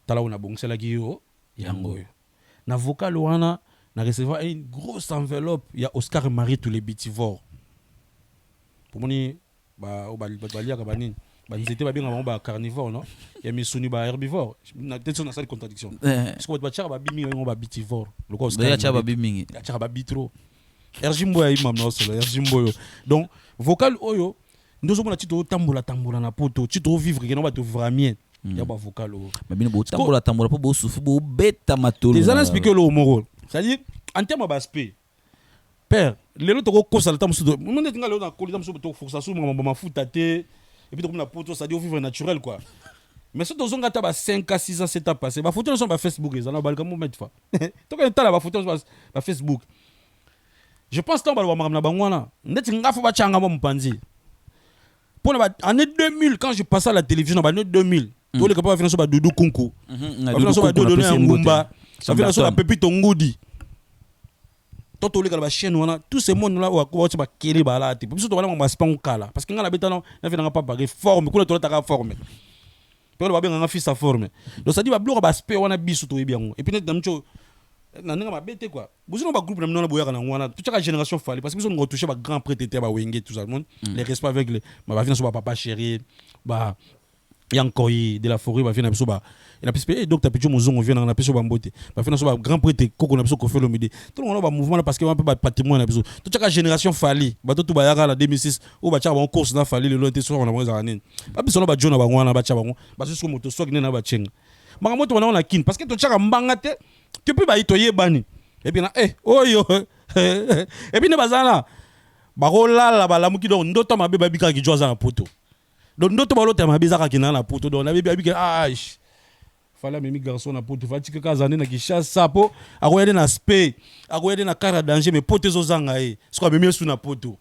Tala on a bongela ki yo yango. Na vocal wana na recevoir une grosse enveloppe il y a Oscar Marie tous les bitivores. Pour moni ba balia ka banini ba ils étaient ba bien avant ba carnivore non il y a misuni ba herbivore na tête sur cette contradiction parce que ba tchara ba bimi on ba bitivore le quoi Oscar tchara ba bimi tchara ba bitro erjimbo ya imam no solo erjimbo donc vocal oyo ndozo mona tito tambola na poto tito vivre que non ba te vraiment ya ba vocal o mais bien bo tambola po bo souffle bo beta matolo les analyses expliquer le moro c'est-à-dire en termes d'aspect père lelo toko kosa le temps musu on est ngalo na kolida musu to força sou mama futa te et puis to na poto ça dit au vivre naturel quoi mais ce dozonga ngata ba 5 à 6 ans c'est passé ba photo sur ba Facebook ils en ba comme mettre fa to ka tala ba photo ba Facebook je pense que ba wa na bangwana ndeti ngafo ba changa mo mpanzi pour la année 2000 quand je passais à la télévision ba année 2000 to le capable venir sur ba Doudou Kunku venir sur ba Doudou Ngumba ça venir sur ba Pepito Ngudi toto le kala chaîne wana tout ce monde là wa ba kele ba la te biso to wala ma span kala parce que ngala betano na fina pas ba forme ko to ta forme pero ba benga fils sa forme donc ça dit ba bloka ba spe wana biso to bien et puis net namcho na nga ma bete quoi bozino ba groupe na mona boya na wana toute la génération fallait parce que biso ngo toucher ba grand prêtre ba wenge tout ça le monde les respect avec les ba vina so ba papa chéri ba Yankoyi de la forêt ba vina biso ba il a pu docteur Pichu Mozongo vient na biso ba mbote ba vina so ba grand prêtre koko na biso ko fait le midi tout le monde ba mouvement parce que un peu ba patrimoine na biso toute la génération fallait ba tout ba yaka la 2006 ou ba tcha ba course na fallait le lonté so na moza nini ba biso ba jona ba ngwana ba tcha ba ba so moto so na ba chenga maka moto na kin parce que to tcha mbanga te tu peux ba itoye bani et puis na oyo et puis ne bazana ba rolala ba lamuki donc ndoto mabe ba bika ki joza na poto donc ndoto ba lote mabe zaka ki na poto donc na be bika fallait même garçon na poto fatike kazane na kishasa po akoyede na spe akoyede na kara danger mais pote zo zanga ce ko même sou na poto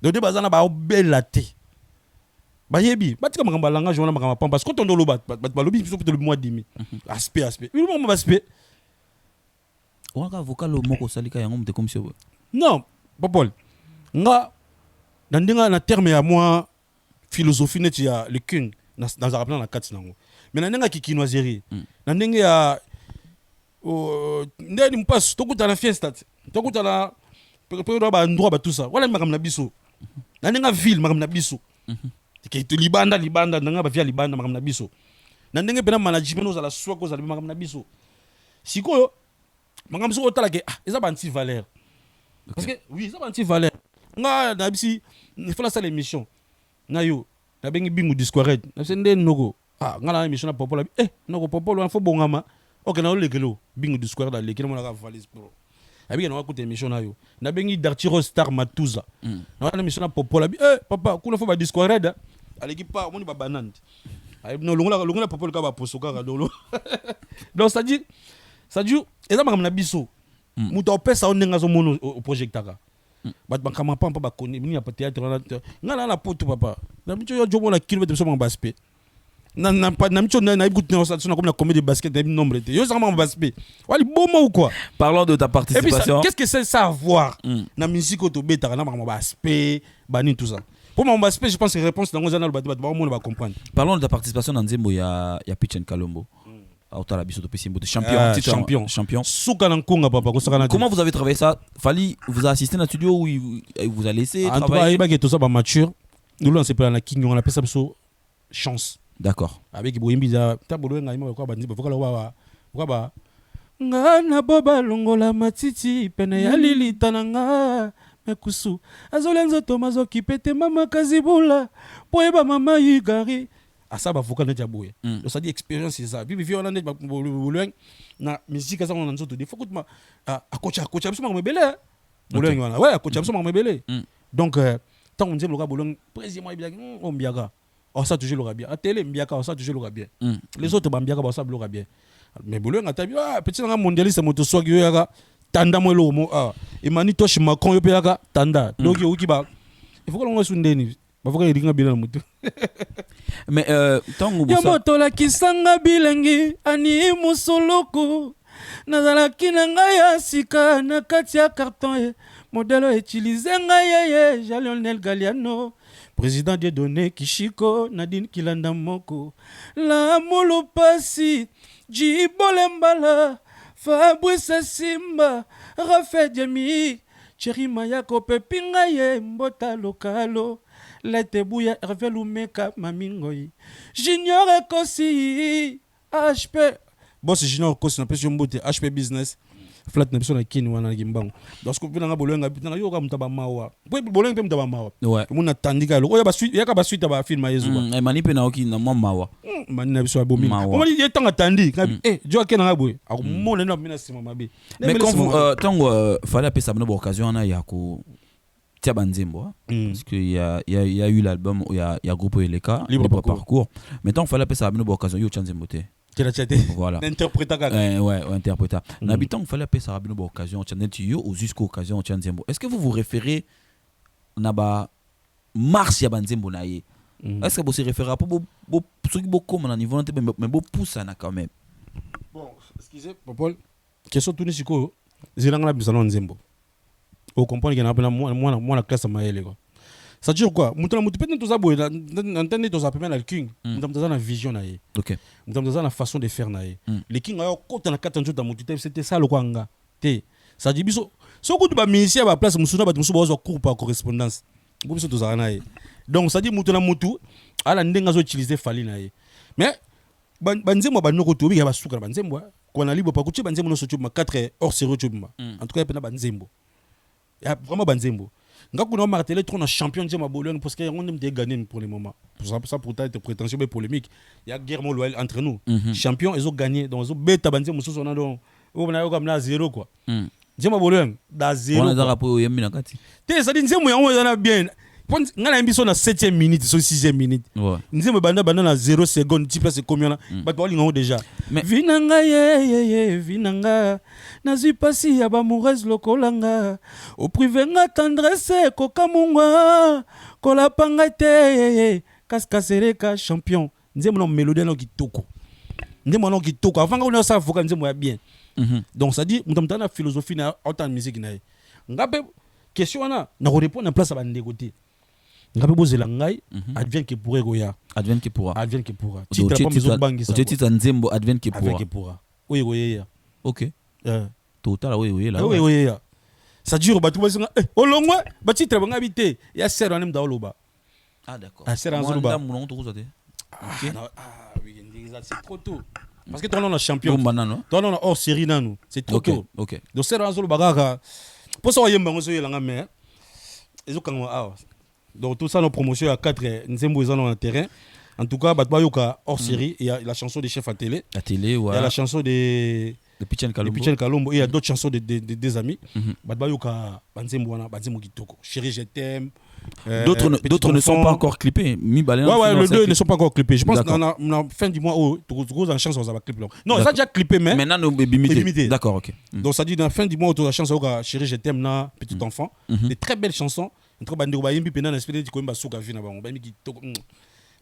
donc de bazana ba obela te ba yebi batika makamba langage wana makamba pamba parce que tondo lo ba lobi biso peut le mois demi aspect oui mo ba aspect on ka vocal moko salika yango mte comme ça non Paul nga ndinga na terme ya moi philosophie net ya le king dans arabna na kati nango mais na ndenge ki kinoiserie na ndenge ya ndeni mpasu tokutana fiesta tokutana pe ba endroit ba tout ça wala makam na biso na nga ville makam na biso ke to libanda nga ba via libanda makam na biso na ndenge pena management ozala soit ko zala makam na biso sikoyo makam biso otala ke eza ba anti valeur parce que oui eza ba anti valeur nga na bisi il faut la salle émission na yo na bengi bingu discourage na sende noko nga na émission na popola noko popola faut bongama ok na olekelo bingu discourage da lekelo mona ka valise pro abi na wakuta émission na yo na bengi Dartiro Star Matuza na wana émission na popola papa kuna faut ba discourage aleki pa moni ba banande no longola popola ka ba posoka ka dolo donc ça dit eza makam na biso muto opesa onenga zo mono au projectaka bat bankama pa ba koni ni ya théâtre ngala na poto papa na micho yo jomo na kilomètre so mamba baspe na micho na ibutu na ça comme la comédie de basket des nombre de yo ça mamba baspe wali boma ou quoi. Parlons de ta participation. Qu'est-ce que c'est ça à voir na musique auto beta na mamba baspe bani tout ça. Pour mamba baspe je pense que réponse dans ngozana le bat ba mo na ba comprendre. Parlons de ta participation dans Nzembo ya Pitchen Kalombo. Autala biso to pesimbo champion souka na nkunga papa ko saka na. Comment vous avez travaillé ça? Fali vous a assisté dans le studio ou il vous a laissé travailler? En tout cas, tout ça ba mature. Nous on s'est pris na kinyo on appelle ça biso chance. D'accord. Avec boyimbi za tabolo nga ima ko ba ndiba foka la ba ngana boba longola matiti pene ya lili tananga mekusu azolenzo tomazo kipete mama kazibula poeba mama yigari asa ba vocal na jaboye ça dit expérience c'est ça bibi on a net boloeng na musique ça on a nzoto des fois que ma akocha biso ma mebele boloeng wana ouais akocha biso ma mebele donc tant on dit le boloeng président bien on biaga ça toujours le bien à télé biaga ça toujours le bien les autres ba biaga ça le bien mais boloeng atabi petit nga mondialiste moto swag yo yaga tanda mo lo mo Emmanuel Tosh Macron yo pe yaga tanda donc yo ki ba il faut que l'on sundeni bavuka iringa bila mutu. Mais tango busa yamoto la kisanga bilengi ani musoloko nazala kinanga ya sika na kati ya carton modelo utilisé ngaye Lionel Galliano président de données Kishiko Nadine Kilanda Moko la molo pasi Jibolembala Fabrice Simba Rafael Djemi Thierry Mayako Pepinga ye mbota lokalo Lete Bouya Hervé Lumeka Mamingoi Junior Ekosi HP boss Junior Ekosi na pesi mbote HP business flat na biso na kini wana gimbango donc ko vina nga bolenga bitanga yo ka mutaba mawa po bolenga pe mutaba mawa ouais muna tandika lo oya ba suite ya ka ba suite ba film yezuba manipe na oki na mawa mani na biso abomi o mani ye tanga tandi jo akena nga boy ako mona na mina sima mabe mais quand vous tango fallait appeler ça bonne occasion na ya ko Tiabanzembo parce que il y a eu l'album il y a groupe Eleka libre parcours maintenant fallait appeler ça bonne occasion yo Tianzembote voilà interprétateur interprétateur n'habitant il fallait appeler ça bonne occasion Tianzembo ou jusqu'à occasion Tianzembo. Est-ce que vous vous référez naba mars ya Banzembo na ye est-ce que vous se référez à ceux qui beaucoup comme au niveau mais beau pousse na quand même bon excusez Paul question tourner siko zilanga na bizana Nzembo au comprendre qu'il y a moi la classe maëlle quoi ça dit quoi mutu peut-être tous aboué entendre tous appeler la king nous dans la vision na ye OK nous dans la façon de faire na ye le king ayo kota na 4 jours ta mutu c'était ça le kwanga te ça dit biso so ko ba ministère ba place musuna ba musu ba zo cours par correspondance bo biso tous na ye donc ça dit mutu na mutu ala ndenga zo utiliser fali na ye mais banzembo ba noko to bi ya ba suka banzembo ko na libo pa kuchi banzembo no so tu ma 4 hors série tu ma en tout cas pena banzembo ya vraiment banzembo ngakuna marteler trop na champion de Bologne parce que on aime gagner pour le moment pour ça pourtant être prétentieux mais polémique il y a guerre loyale entre nous champion ils ont gagné donc ils ont bêta banzembo so na donc on a comme na 0 quoi Nzembo Bologne da 0 on a rapport yemi na kati te ça dit Nzembo ya on a bien ngana mbiso na 7e minute so 6e minute Nzembo banda na 0 seconde type c'est combien là ba to lingo déjà vinanga ye vinanga nazui pasi ya ba mauvaise lokolanga au privé nga tendresse kokamungwa kolapanga te kaskasereka champion Nzembo na mélodie na kitoko Nzembo na kitoko avant qu'on a ça faut que Nzembo ya bien donc ça dit mutamta na philosophie na autant musique na ngape question na répondre en place à bande côté ngape bozela ngai advienne que pourrait goya advienne que pourra titre pas mes autres banques ça titre Nzembo advienne que pourra oui OK. Total oui là. Oui. Ça dure ba tout ba au long ba titre ba ngabité ya sero nem da oloba. Ah d'accord. Ah sero oloba. OK. Oui, c'est trop tôt. Parce que toi on a champion. Toi on a hors série nanu. C'est trop tôt. OK. Donc sero oloba kaka. Pour ça yemba ngoso yelanga mais ezokango ah. Donc tout ça nos promotions à 4 nzembo ezana na terrain. En tout cas, Batbayoka hors série, il y a la chanson des chefs à télé. À télé, ouais. Il y a la chanson de Pichen Kalombo. Et il y a d'autres chansons des amis. Batbayoka, Banzembo Kitoko. Chérie, je t'aime. D'autres ne sont pas encore clippés. Ouais, les deux ne sont pas encore clippés. Je pense qu'à la fin du mois, tu as chance, on va clipper. Non, ça a déjà clippé, mais. Maintenant, nous limité. D'accord, ok. Donc, ça dit, dans la fin du mois, tu as la chance, Chérie, je t'aime, petit enfant. Des très belles chansons.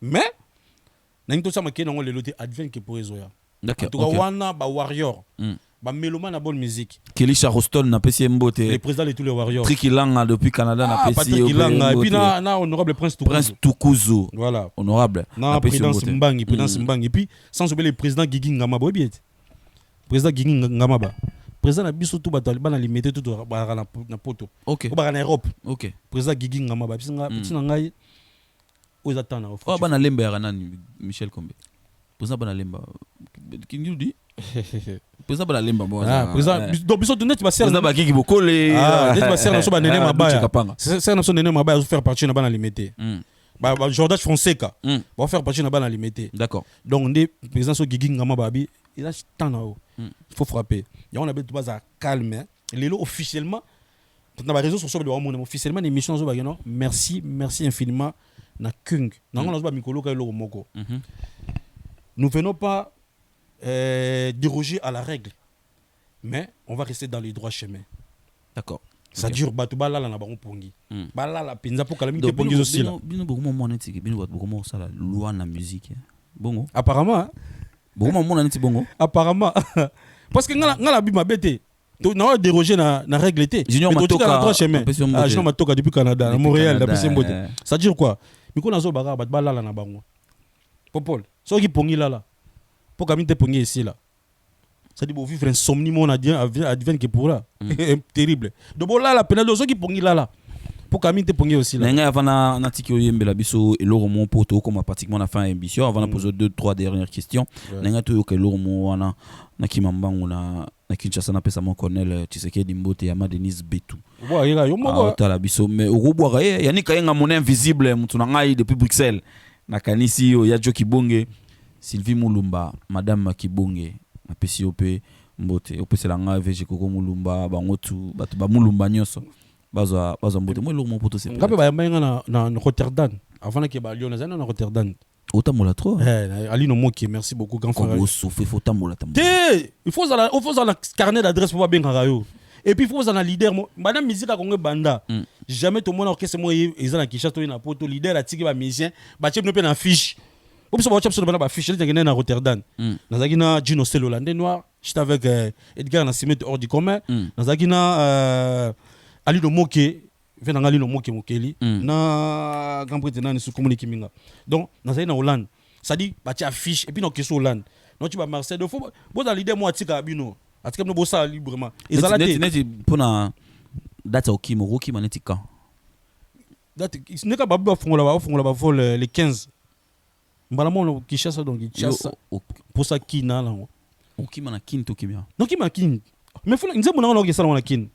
Mais nani to sama kena ngole lote advent ke pour ezoya. D'accord. En tout cas wana ba warrior. Ba mélomane na bonne musique. Kelisha Roston na pesi mbote. Le président de tous les warriors. Trikilanga depuis Canada na pesi. Patrick Ilanga et puis na honorable Prince Tukuzu. Voilà. Honorable. Na président Mbangi, et puis sans oublier le président Gigi Ngama bobiet. Président Gigi Ngama ba. Président na biso tout batal bana limité tout ba na poto. OK. Ba na Europe. OK. Président Gigi Ngama ba bisinga petit na ngai. Aux attentes. Oh, bana lemba ya nani Michel Kombe. Président bana lemba. Qui nous dit? Président bana lemba bon. Président donc biso donner tu vas servir. Président ba kiki bokole. Ah, tu vas servir so ba nene mabaya. C'est un so nene mabaya faire partie na bana limité. Ba Jordan Fonseca. Va faire partie na bana limité. D'accord. Donc ne président so Gigi Ngama babi, il a temps na haut. Il faut frapper. Et on a besoin de base calme. Lelo officiellement dans les réseaux sociaux de officiellement l'émission zo ba non. Merci infiniment. Na Kung. Nous ne venons pas déroger à la règle, mais on va rester dans les droits chemins. D'accord. Ça dure batubala na bango pongi. Bala la pinza pour calamité pongi aussi là. Bino beaucoup moins netiki, bino beaucoup ça la loi na musique. Bongo. Apparemment. Beaucoup moins netiki bongo. Apparemment. Parce que ngala bima bête. On a dérogé na règle était. Junior Matoka. Junior Matoka depuis Canada, à Montréal, depuis Sembote. Ça dure quoi? Miko nazo baga bat bala na bango. Popol. So ki pongi là. Pour kamite pongi ici là. Ça dit bo vivre insomnie mon advient que pour là. Terrible. Donc bon là la peine so ki pongi là. Pour kamite pongi aussi là. Nga avant na tiki oyembela biso eloro mon poto comme pratiquement la fin émission avant de poser 2-3 dernières questions. Nga to yoka eloro mo wana na kimambango na Kinshasa na pesa mon colonel Tshisekedi Mbote ya Denise Betu. Ouais, yo mo tala biso mais okobwaka yani kayenga mon invisible mutu na ngai depuis Bruxelles na kanisi yo ya Jo Kibonge Sylvie Mulumba madame Kibonge na pesi ope Mbote opesela ngai VG Koko Mulumba bangotu batu ba Mulumba nyoso bazwa Mbote moi lo mon poto c'est ngape ba yamba na Rotterdam avant que ba Lyon na Rotterdam. Autant mola trop. Ali no moki, merci beaucoup grand frère. Faut souffler, faut tamola tamola. Il faut un carnet d'adresse pour bien rayo. Et puis il faut un leader madame musique à Congo banda. Jamais tout le monde orchestre moi ils ont Kinshasa to na poto leader a tiki ba musicien, ba chep no pe na fiche. Pour ça ba chep so na ba fiche, il na Rotterdam. Nazaki na Gino Sel hollandais noir, j'étais avec Edgar Nascimento hors du commun. Nazaki na Ali no moki fait dans no moke mokeli na grand président sous communiquer minga donc dans na Hollande ça dit ba ti affiche et puis no question Hollande non tu vas Marseille de faut bo dans l'idée moi tika bino atika no bossa librement et ça la net pour na date okimo roki manetika date ce n'est pas ba fongola ba vol les 15 mbala mo Kinshasa donc Kinshasa pour ça qui na là okima na kin to kimia non qui ma kin mais faut nzembo na no ke sala na kin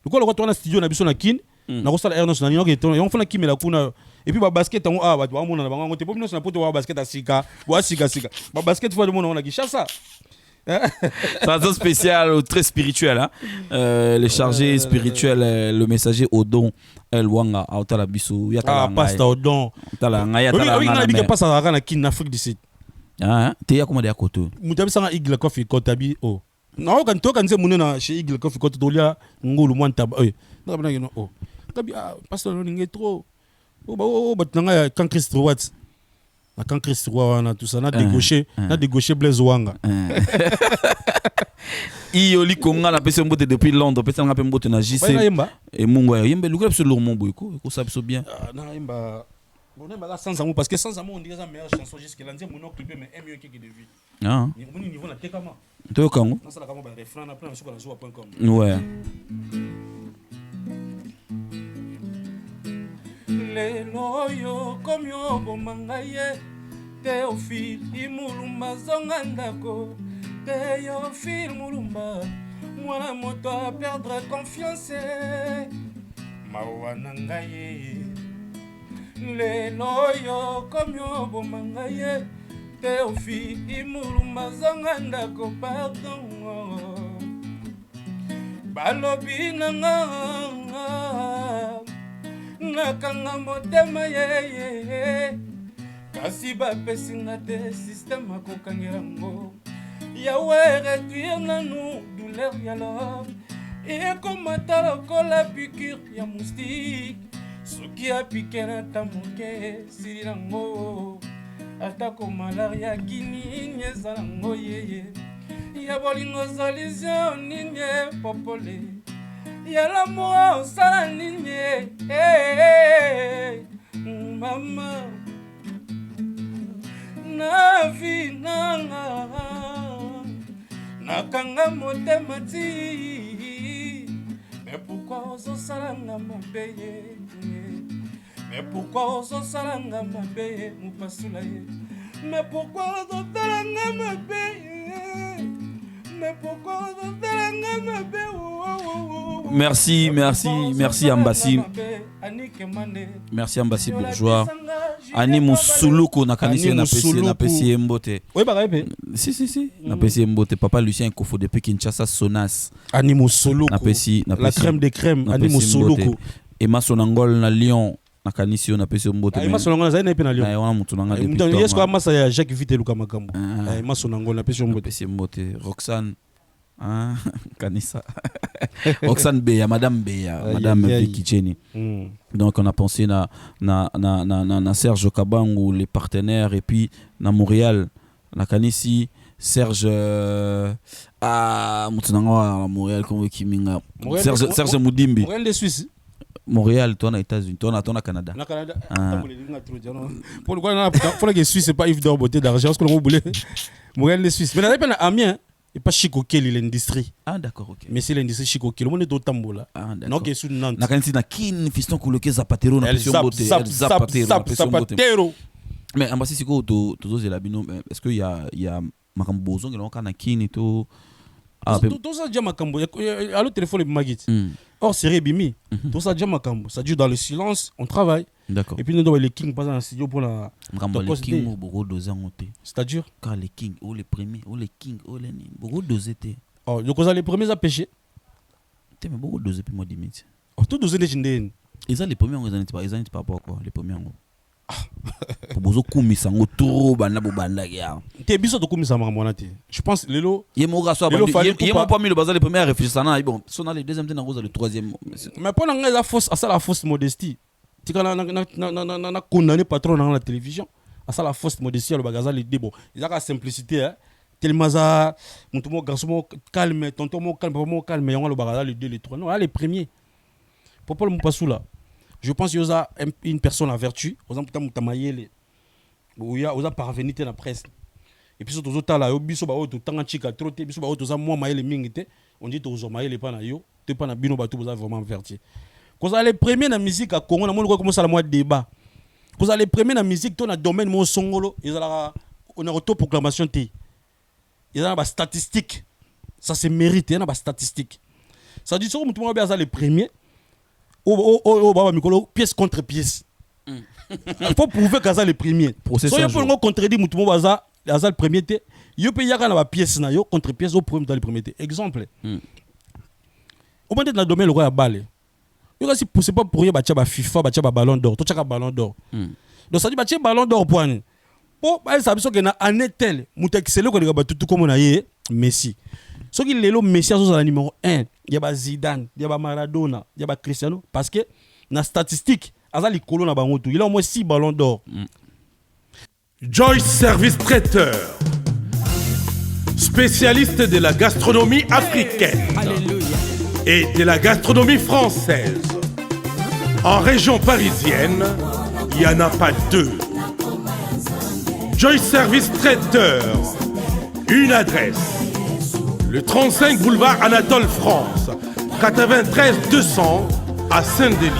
le quoi na studio na biso na kin na ko sala air national ni ko on fona kimela kuna et puis ba basket on ba mona na bango te po bino na poto wa basket asika wa sika ba basket fois de mona na Kinshasa. Façon spéciale très spirituel hein? Les chargés spirituels le messager Odon Elwanga autala biso ya tala pasta Odon tala ngaya tala ngana bi ke passa na kin na Afrique du Sud te ya comment de akoto mutabi sanga Eagle Coffee kotabi oh non quand to kan se munena chez Eagle Coffee koto dolia ngulu mwanta na bana no oh kabi pasteur no ninge trop bat nanga kan Christ Watts na kan Christ wana tout ça na dégaucher Blaise Wanga Ioli Konga na pese mbote depuis Londres pese nga pe mbote na JC et mungo yembe lukela biso lourmon boyko ko sabiso bien na yemba Sans amour, parce que sans amour, on dirait la meilleure chanson jusqu'à là. On a clippé, mais mieux que de vie. Ah. Au niveau de Tekama. Toi, quand? Non, ça, la caméra, refrain, on a plein de choses sur la joie.com. Ouais. lelo yo komi oboma ngai ye Théophile imulumba zonga ndako Théophile mulumba mwana moto a perdre confiance mawa na ngai ye lelo yo komi oboma ngai ye Théophile imulumba zonga ndako pardon balobi na nga nakanga motema ye kasi bapesi nga te système akokangela ngo yawe réduire nanu douleur ya love ekomata lokola piqûre ya moustique soki apikela ta moke silila ngo atako malaria kinini ezala ngo yeye ya bolingo solution nini popole ya l'amour osala nini mama na vi nanga nakanga motema ti mais pourquoi ozosalanga mabe ye mais pourquoi ozosalanga mabe ye mopasula ye mais pourquoi ozosalanga mabe ye mais pourquoi ozosalanga mabe Merci Ambassi. Merci Ambassi Bourgeois. Ani Musuluku nakanisi na pesi mbote. Oui ba rebe. Si. Na pesi mbote papa Lucien Kofo depuis Kinshasa Sonas. Ani Musuluku. Na pesi la crème de crème Ani Musuluku. Emma Sonangol na Lyon nakanisi na pesi mbote. Emma Sonangol za na pe na Lyon. Na wana mutu nanga depuis. Donc est-ce que Amasa ya Jacques Vite Luka Makambo. Emma Sonangol na pesi mbote. Pesi mbote. Roxane Kanissa. Roxane Beya, Madame Beya, Madame Vicky Cheni. Donc on a pensé na Serge Kabangu, les partenaires, et puis na Montréal, na Kanissi, Serge Moutinanga Montréal comme Kiminga. Serge Moudimbi. Montréal de Suisse. Montréal, toi na États-Unis, toi na Canada. Na Canada. Pour le quoi faut que Suisse c'est pas Yves d'or beauté d'argent parce que l'on voulait. Montréal de Suisse. Mais là pas Amiens. Et pas Chico Kelly l'industrie. Ah d'accord, ok. Mais c'est l'industrie Chico Kelly. On est au Tambola. Ah d'accord. Non, qui est sous Nantes. Na kanisi na kin fiston koloke Zapatero na pression beauté. Zapatero. Mais Ambassi siko to la bino. Est-ce que il y a makambo bozo ngelo kana kin et tout. Ah tout ça déjà makambo. Allo téléphone le magit. Or série bimi. Tout ça déjà makambo. Ça dure dans le silence, on travaille. D'accord. Et puis nous devons les Kings passer dans le studio pour la les Kings beaucoup dosé monter. C'est-à-dire car les Kings ou les premiers ou les Kings ou les beaucoup dosé té. Oh, donc les premiers à pêcher. Té mais beaucoup dosé puis moi dimiti. Oh, tout dosé des jindén. Ils ont les premiers ils n'étaient pas quoi les premiers. Pour bozo kumisa ngo toro bana bo banda ya. Té biso to kumisa mama té. Je pense lelo yemoga so yemo pas mis le bazar les premiers à réfléchir ça bon, si on a le deuxième temps on a le troisième. Mais pendant la fausse à ça la fausse modestie. Tu quand na condamné patron dans la télévision à ça la fausse modestie le bagaza les débo ils a la simplicité hein tellement ça mon tout mon garçon calme tonton mon calme on le bagaza les deux les trois non les premiers Popol Moupassoula je pense qu'il y a une personne à vertu aux exemple mutamayele où il y a parvenu dans la presse et puis surtout autres là biso ba auto tanga chika trop te biso ba auto ça moi mayele mingite on dit aux mayele pas na yo te pas na bino ba tout vous avez vraiment vertu. Quand les premiers dans la musique à Congo, on a commencé à la débat. Quand les premiers dans la musique, dans le domaine mon songolo, ils ont une autoproclamation. Ils ont des statistiques. Ça se mérite, il y a des statistiques. Ça dit que tout le monde a les premiers. Pièce contre pièce. Il faut prouver que ça les premiers. Si on peut contredire tout le monde a le premier. Il peut y avoir des pièces contre pièce au premier dans le premier. Exemple. Au moment de dans le domaine le roi a balé. C'est pas pour rien que tu FIFA, tu as ballon d'or, tu as ballon d'or. Donc ça dit que tu as ballon d'or pour un. Bon, ça veut dire que en est tel, c'est le que tout comme on a eu Messi. Ce qui est le Messi c'est le numéro 1, il y a Zidane, il y a Maradona, il y a Cristiano parce que dans la statistique, il a au moins 6 ballons d'or. Joyce Service Traiteur, spécialiste de la gastronomie africaine. Alléluia. Et de la gastronomie française. En région parisienne, il n'y en a pas deux. Joy Service Traiteur. Une adresse. Le 35 boulevard Anatole France. 93 200 à Saint-Denis.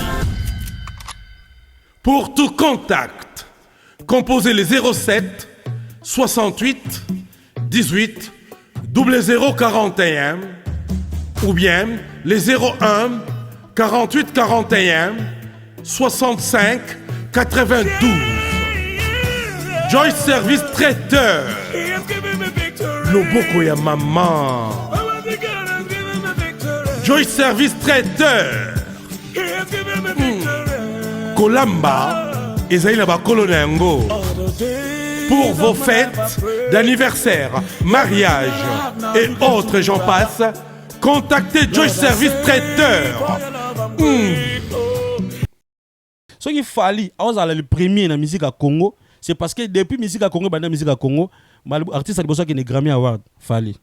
Pour tout contact, composez les 07 68 18 0041 ou bien les 01 48 41 65 92. Joy Service Traiteur. Loboko ya maman. Joy Service Traiteur. Kolamba ezali na bakolo na yango. Pour vos fêtes d'anniversaire, mariage et autres j'en passe, contactez Joy Service Traiteur. Ce qui fallait, le premier dans la musique à Congo, c'est parce que depuis la musique à Congo, la musique à Congo, l'artiste a besoin qu'il y ait Grammy Award, fallait.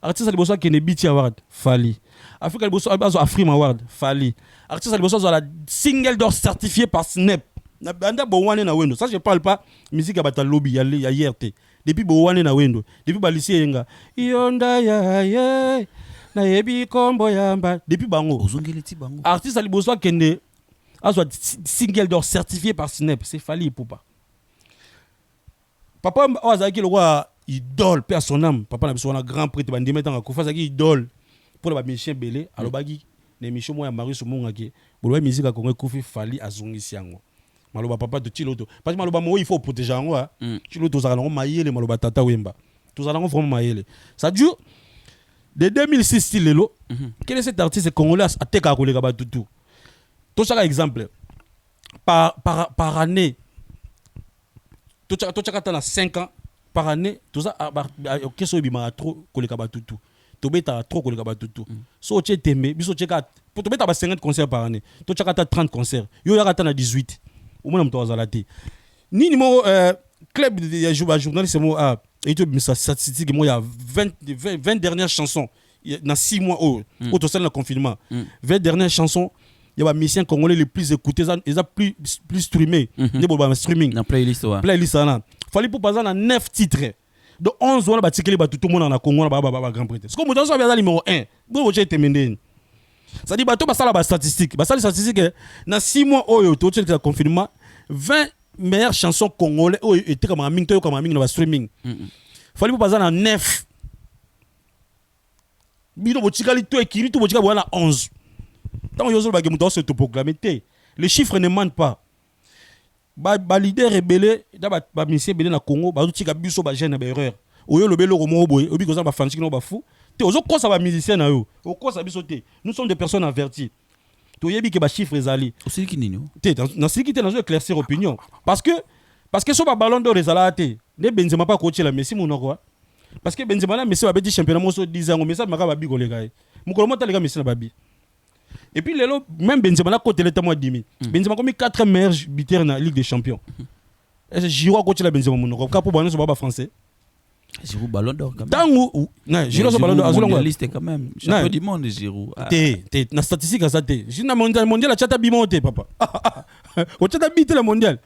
Artiste a besoin qu'il y ait BT Award, fallait. Afrique a besoin d'un Afrime Award, fallait. Artiste a besoin d'un single d'or certifié par Snap. Ça je parle pas musique à bata lobby ya IRT. Depuis Bowane na wendo, depuis Balisi Yenga. Yonda ya ye. Na yebi kombo yamba. Depuis bango. Artiste a besoin qu'il y ait un single d'or certifié par Snap. C'est fallait pour pas. Papa Ozaki le roi idole père son âme. Papa n'a besoin d'un grand prêtre bandi mettant à Kofa Zaki idole pour le Michel Belé. Alors bagi les Michel moi Marius Mongaki. Pour le musique à Congo Kofi fallait azongi siango. Maloba papa de Chiloto. Parce que maloba moi il faut protéger en moi. Chiloto ça allons mailler maloba tata wemba. Tout ça allons vraiment mailler. Ça dure de 2006 style lelo. Quel est cet artiste congolais à teka kolega ba tutu. Tout ça exemple par année. Tout ça na 5 ans par année. Tout ça qu'est-ce que bima trop kolega ba tutu. To beta trop kolega ba tutu. So tu tembe biso cheka pour to beta ba 50 concerts par année. To chaka 30 concerts. Yo ya na 18. Au moins on a ni numéro club de journaliste moi et tu me statistique moi il y a 20 dernières chansons dans 6 mois au total le confinement 20 dernières chansons il y a des musiciens congolais les plus écoutés ils ont plus streamé des streaming dans playlist là fallait pour passer dans 9 titres de 11 ans ba tikeli ba tout le monde na Congo ba grand prêtre ce que moi ça bien numéro 1 bon j'ai terminé. Ça dit bateau basala ba statistique dans 6 mois au total le confinement 20 meilleures chansons congolaises étaient comme un minto comme un dans streaming fallait pas passer dans 9 bino botikali to ekiri to botika bona 11 tant yozo ba gemuto se to proclamer les chiffres ne mentent pas ba leader rebelle da ba monsieur belé na Congo ba tika biso ba jeune ba erreur oyo lobelo romo boy obi ko za ba fancy no ba fou ozo kosa ba musicien na yo o kosa biso te nous sommes des personnes averties to yebi ke ba chiffres ezali aussi ki nini te dans ce qui te dans éclaircir opinion parce que so ba ballon d'or ezala te ne Benzema pas coacher la Messi monoko parce que Benzema na Messi ba beti championnat mo so 10 ans mais ça maka ba bi ko le gars mukolo mota le gars Messi na babi et puis lelo même Benzema na côté le temps dimi Benzema comme 4 meilleurs buteurs na Ligue des Champions est-ce que Giroud coacher la Benzema monoko ka pour bana so ba français Giroud ballon d'or quand même. Tango, non, Giroud so ballon d'or azulongo liste quand même. Champion du monde Giroud. T'es na statistique ça t'es. Jina mondial chata bimote papa. O chata bité le mondial.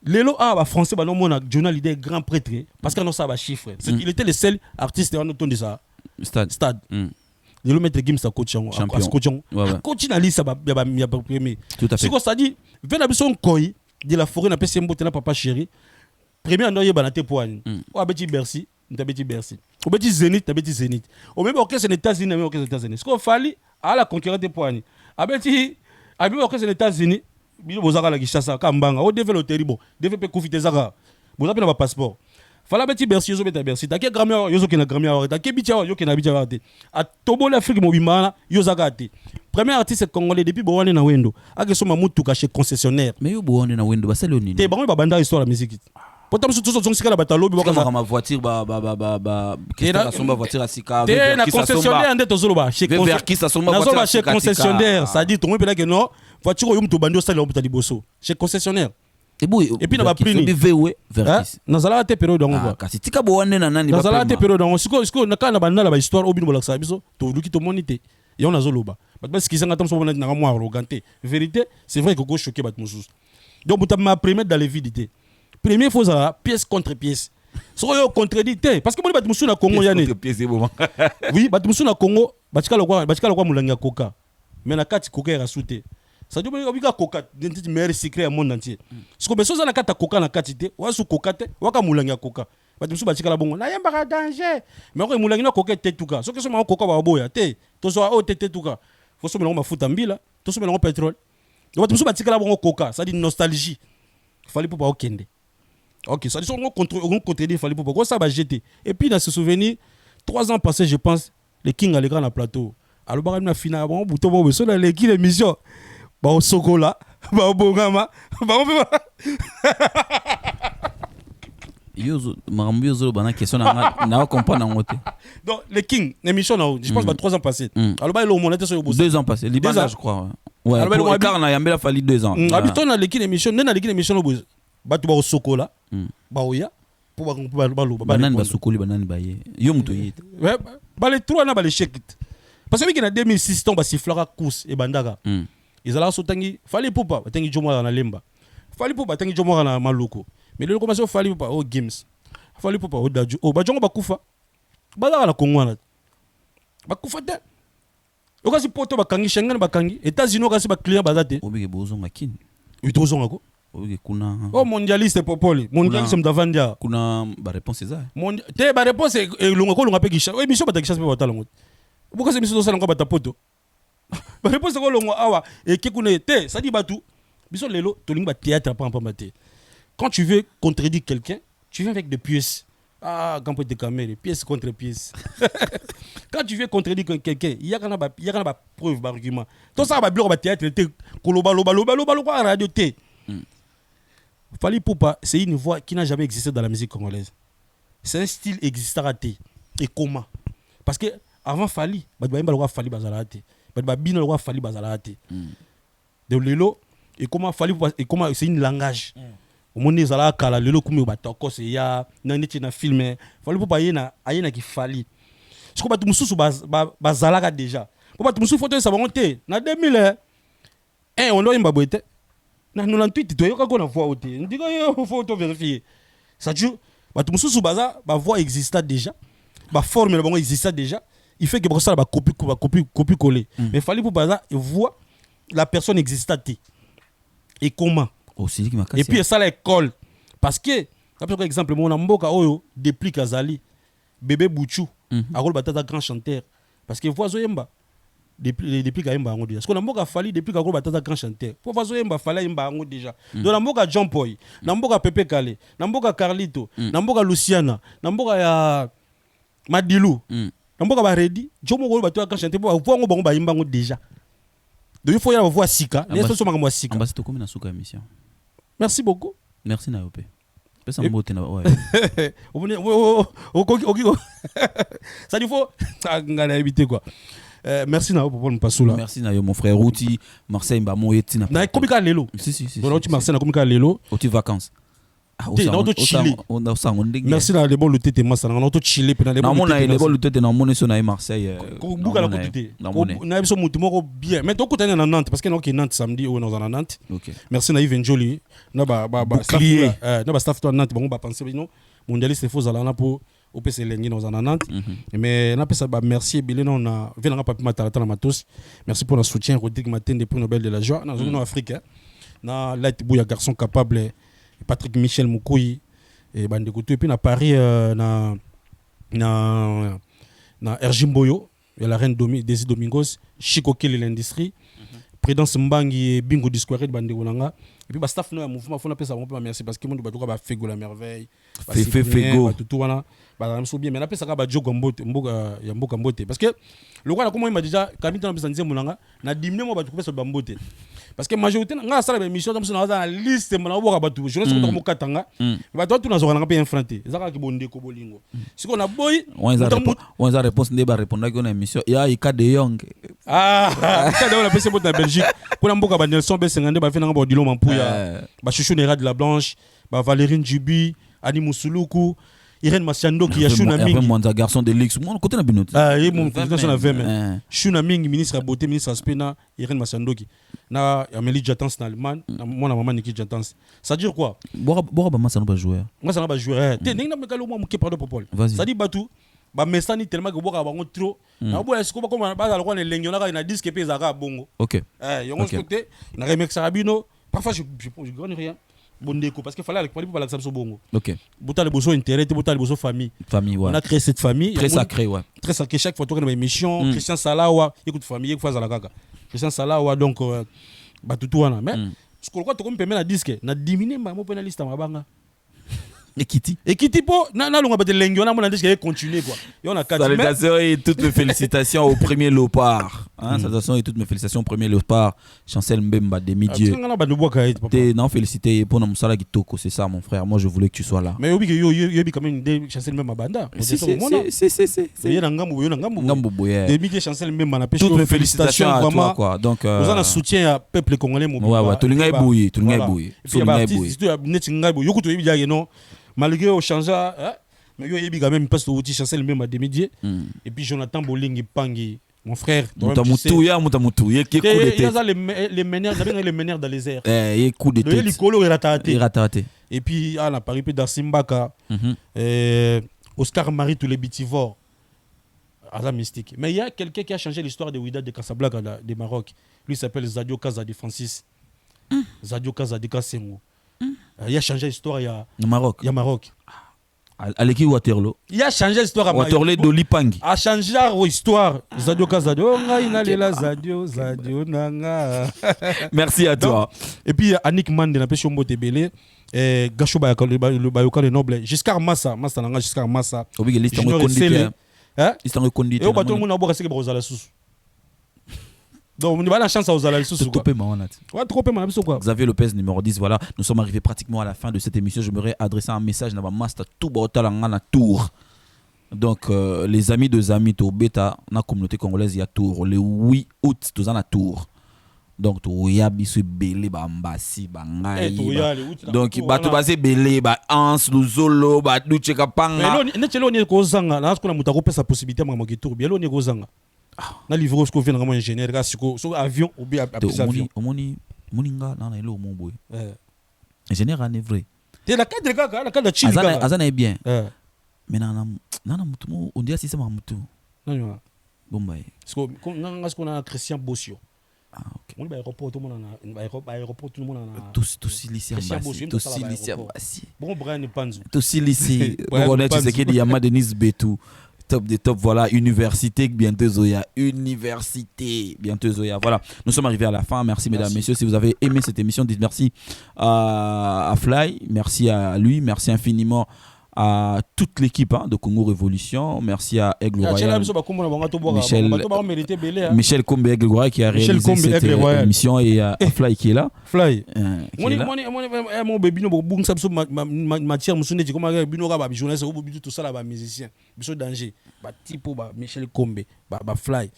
Lelo ba français ba non mona journal idée grand prêtre parce que non ça ba chiffre. Il était le seul artiste en automne de ça. Stade. Lelo mettre Gims sa coach en champion. Coach na liste ba premier. Tout à fait. C'est quoi ça dit vena bison koi de la forêt na pesi mbote na papa chéri. Premier andoye banate poani. O abeti Bercy, ntabeti Bercy. O beti Zénith, tabeti Zénith. O même orchestre aux États-Unis, même orchestre aux États-Unis. Ce qu'on fallait à la concurrence de poani. Abeti orchestre aux États-Unis, bino bozaka la Kinshasa kambanga. O développe terrible. Développe profiter zaka. Bozape na passeport. Fala beti Bercy, yozo beta Bercy. Take Grammy, yozo kena Grammy award. Take bitia, yozo kena bitia award. A tobo l'Afrique mobimana, yozaka te. Premier artiste congolais depuis Bowane na Wendo. Ake soma mutu chez concessionnaire. Mais yo Bowane na Wendo, ba selo nini. Te bango ba banda histoire la musique. Pourtant tout ça sika la batalo bi wakama ma voiture qu'est-ce que somba voiture à sika na concessionnaire ande tozoloba chez concessionnaire ça dit tout monde que non voiture yo mto bandi osala obutali boso chez concessionnaire et puis na ba prix ni VW Verkis na zala te période donc quoi kasi tika Bowane na nani ba na zala te période donc siko na kana banda la ba histoire obino bolaksa biso to luki to monite yo na zoloba parce que ce qui s'engage tam so na moi arroganté vérité c'est vrai que go choquer bat mususu donc vous m'a premier dans les vides. Premier faut ça pièce contre pièce. So yo contredité parce que moi batu musu na Congo yani. Oui, batu musu na Congo, batika lokwa mulanga coca. Mais na kati coca ya souté. Ça dit que coca c'est meilleur secret au monde entier. Ce que besoin na kata coca na kati te, wa su coca te, wa ka mulanga coca. Batu musu batika la bongo. Na yamba ka danger. Mais ko mulanga na coca te tuka. So que so ma coca ba boya te. To so o te tuka. Faut so melongo mafuta mbila, to so melongo pétrole. Batu musu batika la bongo coca, ça dit nostalgie. Fallait pour pas okende. Ok, ça dit on contredit, il fallait pourquoi ça va jeter. Et puis dans ce souvenir, 3 ans passés, je pense, les King allaient dans le plateau. Alors bah on a fini avant bouton bon sur les King l'émission. Bah au Sokola, bah au Bongama, bah on peut Yozo marambu yozo bana question na comprendre en côté. Donc les King l'émission là, je pense bah 3 ans passés. Alors bah il au monnaie sur 2 ans passés, Liban je crois. Ouais. Alors bah car na yambela fallu 2 ans. Habitant dans les King l'émission, dans les King l'émission bah tu vas au Sokola. Baoya pour banane basukuli banane baye yo muto yete ba les 3 na ba les chèques parce que en 2006 ton ba siflaka course et bandaka ils allaient sotangi fallait popa batangi jomo na lemba fallait popa tangi jomo na maloko mais le commencer fallait popa au games fallait popa au daju o ba jongo bakufa bazaka na Congo na bakufa te okasi poto bakangi Schengen bakangi États-Unis okasi ba client bazate obike bozonga kin utozonga ko kuna oh mondialiste popoli mondialiste mdavandia kuna ba réponse ça te ba réponse longa ko longa pe kisha oui mission batakisha pe batala ngot pourquoi c'est mission sala ngo batapoto ba réponse ko longa awa et ke kuna te ça dit batu biso lelo to linga théâtre pas mate quand tu veux contredire quelqu'un tu viens avec des pièces quand peut te caméra pièce contre pièce quand tu veux contredire quelqu'un il y a kana ba preuve ba argument tout ça ba bloc ba théâtre te koloba loba radio te. Fally Ipupa, c'est une voix qui n'a jamais existé dans la musique congolaise. C'est un style existant raté. Et comment? Parce que avant Fally, Fally bazalate. Bino le roi Fally bazalate. De lelo et comment Fally et comment c'est une langage. Au monde des ala kala lelo comme batoko c'est ya na neti na film. Fally Ipupa ayena ki Fally. Ce que batu mususu bazalaka déjà. Pour batu mususu photo ça va monter na 2000 on doit imbaboete. Na 98 to yoka ko na voix ote ndika yo faut vérifier ça dit batu mususu baza ba voix exista déjà ba forme la bango exista déjà il fait que ça ba copie coller mais fallait pour baza voix la personne existante et comment aussi et puis ça l'école parce que par exemple mon mboka oyo depuis Kazali bébé Bouchou a rôle batata grand chanteur parce que voix oyemba depuis Kaimba ngo déjà. Parce que na mboka Fally depuis ka ko batata grand chanteur. Pour façon yemba Fally yemba ngo déjà. Donc na mboka John Boy, na mboka Pepe Kale, na mboka Carlito, na mboka Luciana, na mboka ya Madilu. Na mboka ba Redi, Jomo ko batata grand chanteur pour voir ngo bango ba yemba ngo déjà. Donc il faut y avoir voix sika, les choses sont makambo sika. Ambassadeur comme na suka émission. Merci beaucoup. Merci na yope. Pesa mbote na ouais. Ça il faut ngana éviter quoi. Merci Nao pour nous passer là. Merci Nao mon frère Routi Marseille mba moyeti na. Na komika lelo. Si. Bon tu Marseille na komika lelo. Oti vacances. On a Chili. Merci na les bons le tete massa na to Chili pena les bons. Na les bons le tete na mone so na Marseille. Ko buka la côté. Na biso mutu moko bien. Mais to kutana na Nantes parce que na Nantes samedi ou na Nantes. OK. Merci na Yves Njoli. Na ba staff to Nantes bon ba penser non. Mondialiste faut ala na pour au PC Lengi dans Nantes. Mais on a ça merci Billy on a venanga papi matalata na matos. Merci pour le soutien Rodrigue Matin des prix Nobel de la joie dans zone Afrique. Na Light Bouya garçon capable Patrick Michel Mukoyi et bande de et puis na Paris na Erjim Boyo et la reine Desi Domingos Chico Kelly l'industrie Prudence Mbangi Bingo Discouré de bande de et puis staff no mouvement faut na pesa bon merci parce que monde ba toka ba fego la merveille fego tout wana ba so bien mais na pesa ka ba jogo mboka mbote parce que le roi na comment il m'a déjà kamita na pesa nzembo nanga na dimne mo ba toka pesa ba mbote parce que majorité nga sala ba émission comme ça na liste mo na boka ba tout je ne sais pas comment katanga ba to na zo na pe infranté ezaka ki bonde ko bolingo siko na boy on za réponse ne ba répondre ko na émission ya ika de Young ka de la pesa na Belgique pour na mboka ba Nelson Besengande ba fina ba Odilo Mampu ba Chouchou Nera de la Blanche ba Valérine Jubi Ani Mousuluku Irène Masiando qui a Shuna Hervé Mingi. Mwanza, garçon de l'X. Mon côté, na binoti. Ah, il mon côté, ça na 20 hein. men. Shuna Mingi, ministre à beauté, ministre à spena, Irène Masiando qui. Na Amélie Jatans en Allemagne, moi, na maman Niki Jatans. Ça dure quoi? Bora ba ça n'a pas joué. Moi, ça n'a pas joué. T'es n'est pas moi, mon pardon pour Paul. Vas-y. Ça dit Batou. Ba mesani tellement que boka bango trop. Na bo est-ce que comme ba la roi lengo na disque pe zaka bongo. OK. Yongo côté, na remix Sarabino. Parfois je gagne rien. Bondeko parce qu'il fallait pour la so bongo. OK. Bota le besoin intérêt, bota le besoin famille. Famille, ouais. On a créé cette famille Très sacré, ouais. Très sacré chaque fois qu'on a une émission, Christian Salawa, écoute famille, écoute Fazala Kaka. Christian Salawa donc ba tout wana mais ce qu'on croit to comme permet na disque, na diminuer ma penaliste ma banga. Et Kitty po na longa bate lengi on a mon disque continuer quoi. Et on a quatre. Salutations et toutes mes félicitations au premier Lopard. Hein, salutations et toutes mes félicitations au premier Lopard. Chancel Mbemba demi-dieu. Non, félicité pour notre musala kitoko, c'est ça mon frère. Moi je voulais que tu sois là. Mais oui yo quand même des Chancel Mbemba banda. C'est. Il na ngambo. Yeah. Demi-dieu Chancel Mbemba na pêche. Toutes mes félicitations à toi quoi. Donc nous en soutien à peuple congolais mon. Ouais, tout le monde est bouillé, tout le monde est bouillé. Tout le monde est bouillé. Surtout net ngai yo kuto yebi non. Malgré au changement, mais il y a quand même pas de Chancel même à demi-dieu. Et puis Jonathan Bolingi Pangi, mon frère. Moutamoutouya, qui est coup de tête. Les meneurs dans les airs. Il coup de tête. Il raté. Et puis à la Paris d'Arsimbaka, Oscar Marie tous les bitivores. Hasard mystique. Mais il y a quelqu'un qui a changé l'histoire de Ouida de Casablanca de Maroc. Lui s'appelle Zadio Kazadi Francis. Zadio Kazadi Kassengo. Il a changé l'histoire il y a Maroc. Aleki Waterloo. Il a changé l'histoire à Waterloo de Lipangi. A changé l'histoire. Zadio Kazadio, Nalela Zadio Nanga. Merci à toi. Et puis Annick Mande na pêche Mbote Belé. Gacho le Bayoka le Noble. Giscard Massa Nanga Giscard Massa. Obi liste en reconduite. Liste en reconduite. Et au bateau mon abo resté que Brozala sous. Donc, on a la chance à Ozala sous. Xavier Lopez, numéro 10. Voilà, nous sommes arrivés pratiquement à la fin de cette émission. Je me adresser un message à Master Toubaotalangana Tour. Donc, les amis de Zami Tour Beta, dans la communauté congolaise, il y a Tour. Le 8 août, tous en a Tour. Donc, tu y a bisu belé, bambasi, bangaï. Donc, tu basé belé, ans, luzolo, douche kapanga. Mais là, on est kozanga. Là, on a mutako sa possibilité à maman qui tour. Bien, on est kozanga. Na livre ce qu'on vient vraiment ingénieur gars sur avion ou bien avion moninga na elo mon boy ingénieur en vrai t'es la cadre chili azana est bien mais nana mutu on dit si c'est ma mutu non bon bah ce qu'on a Christian Bossio on va aéroport tout le monde aéroport tout le monde tous lycée bon Brian Panzu tous lycée bon on est qui dit Yama Denis Betou top des top, voilà, université, bientôt Zoya, voilà, nous sommes arrivés à la fin, merci mesdames, messieurs, si vous avez aimé cette émission, dites merci à Fly, merci à lui, merci infiniment à toute l'équipe de Congo Révolution, merci à Aigle Royal, Michel Kombe Aigle Royal qui a réalisé cette émission et à Fly qui est là. Fly. Mon bébé, matière, journaliste, tout ça là, musicien, danger, Michel Kombe, Fly.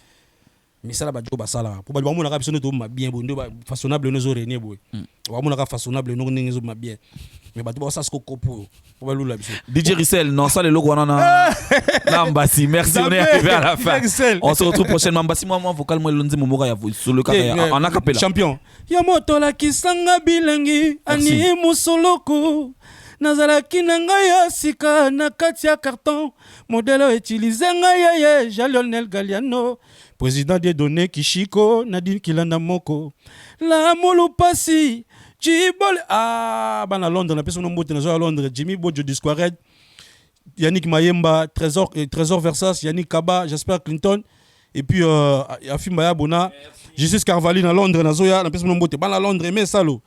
Mais ça là ba joba sala pour ba mo na ka biso to ma bien bo ndo ba façonnable no zo rené boy ba mo na ka façonnable no ngi ma bien mais ba to ba ça ce copo pour ba lula biso DJ Rissel non ça les logos na Mbassi merci on est arrivé à la fin on se retrouve prochainement Mbassi moi vocal moi lundi momoka ya sur le carré en acapella champion ya moto la kisanga bilengi ani musoloko nazalaki na ngai ya sika na kati ya carton modèle utilisé ngai ye Jalionel Galliano président des données Kishiko Nadine Kilanda Moko la molu pasi Jibol bana Londres na personne mbote na zo Londres Jimmy Bojo Disquared Yannick Mayemba Trésor Versace Yannick Kaba Jasper Clinton et puis Afimba Bona Jesus Carvalho na Londres na zo ya na personne mbote bana Londres mais salo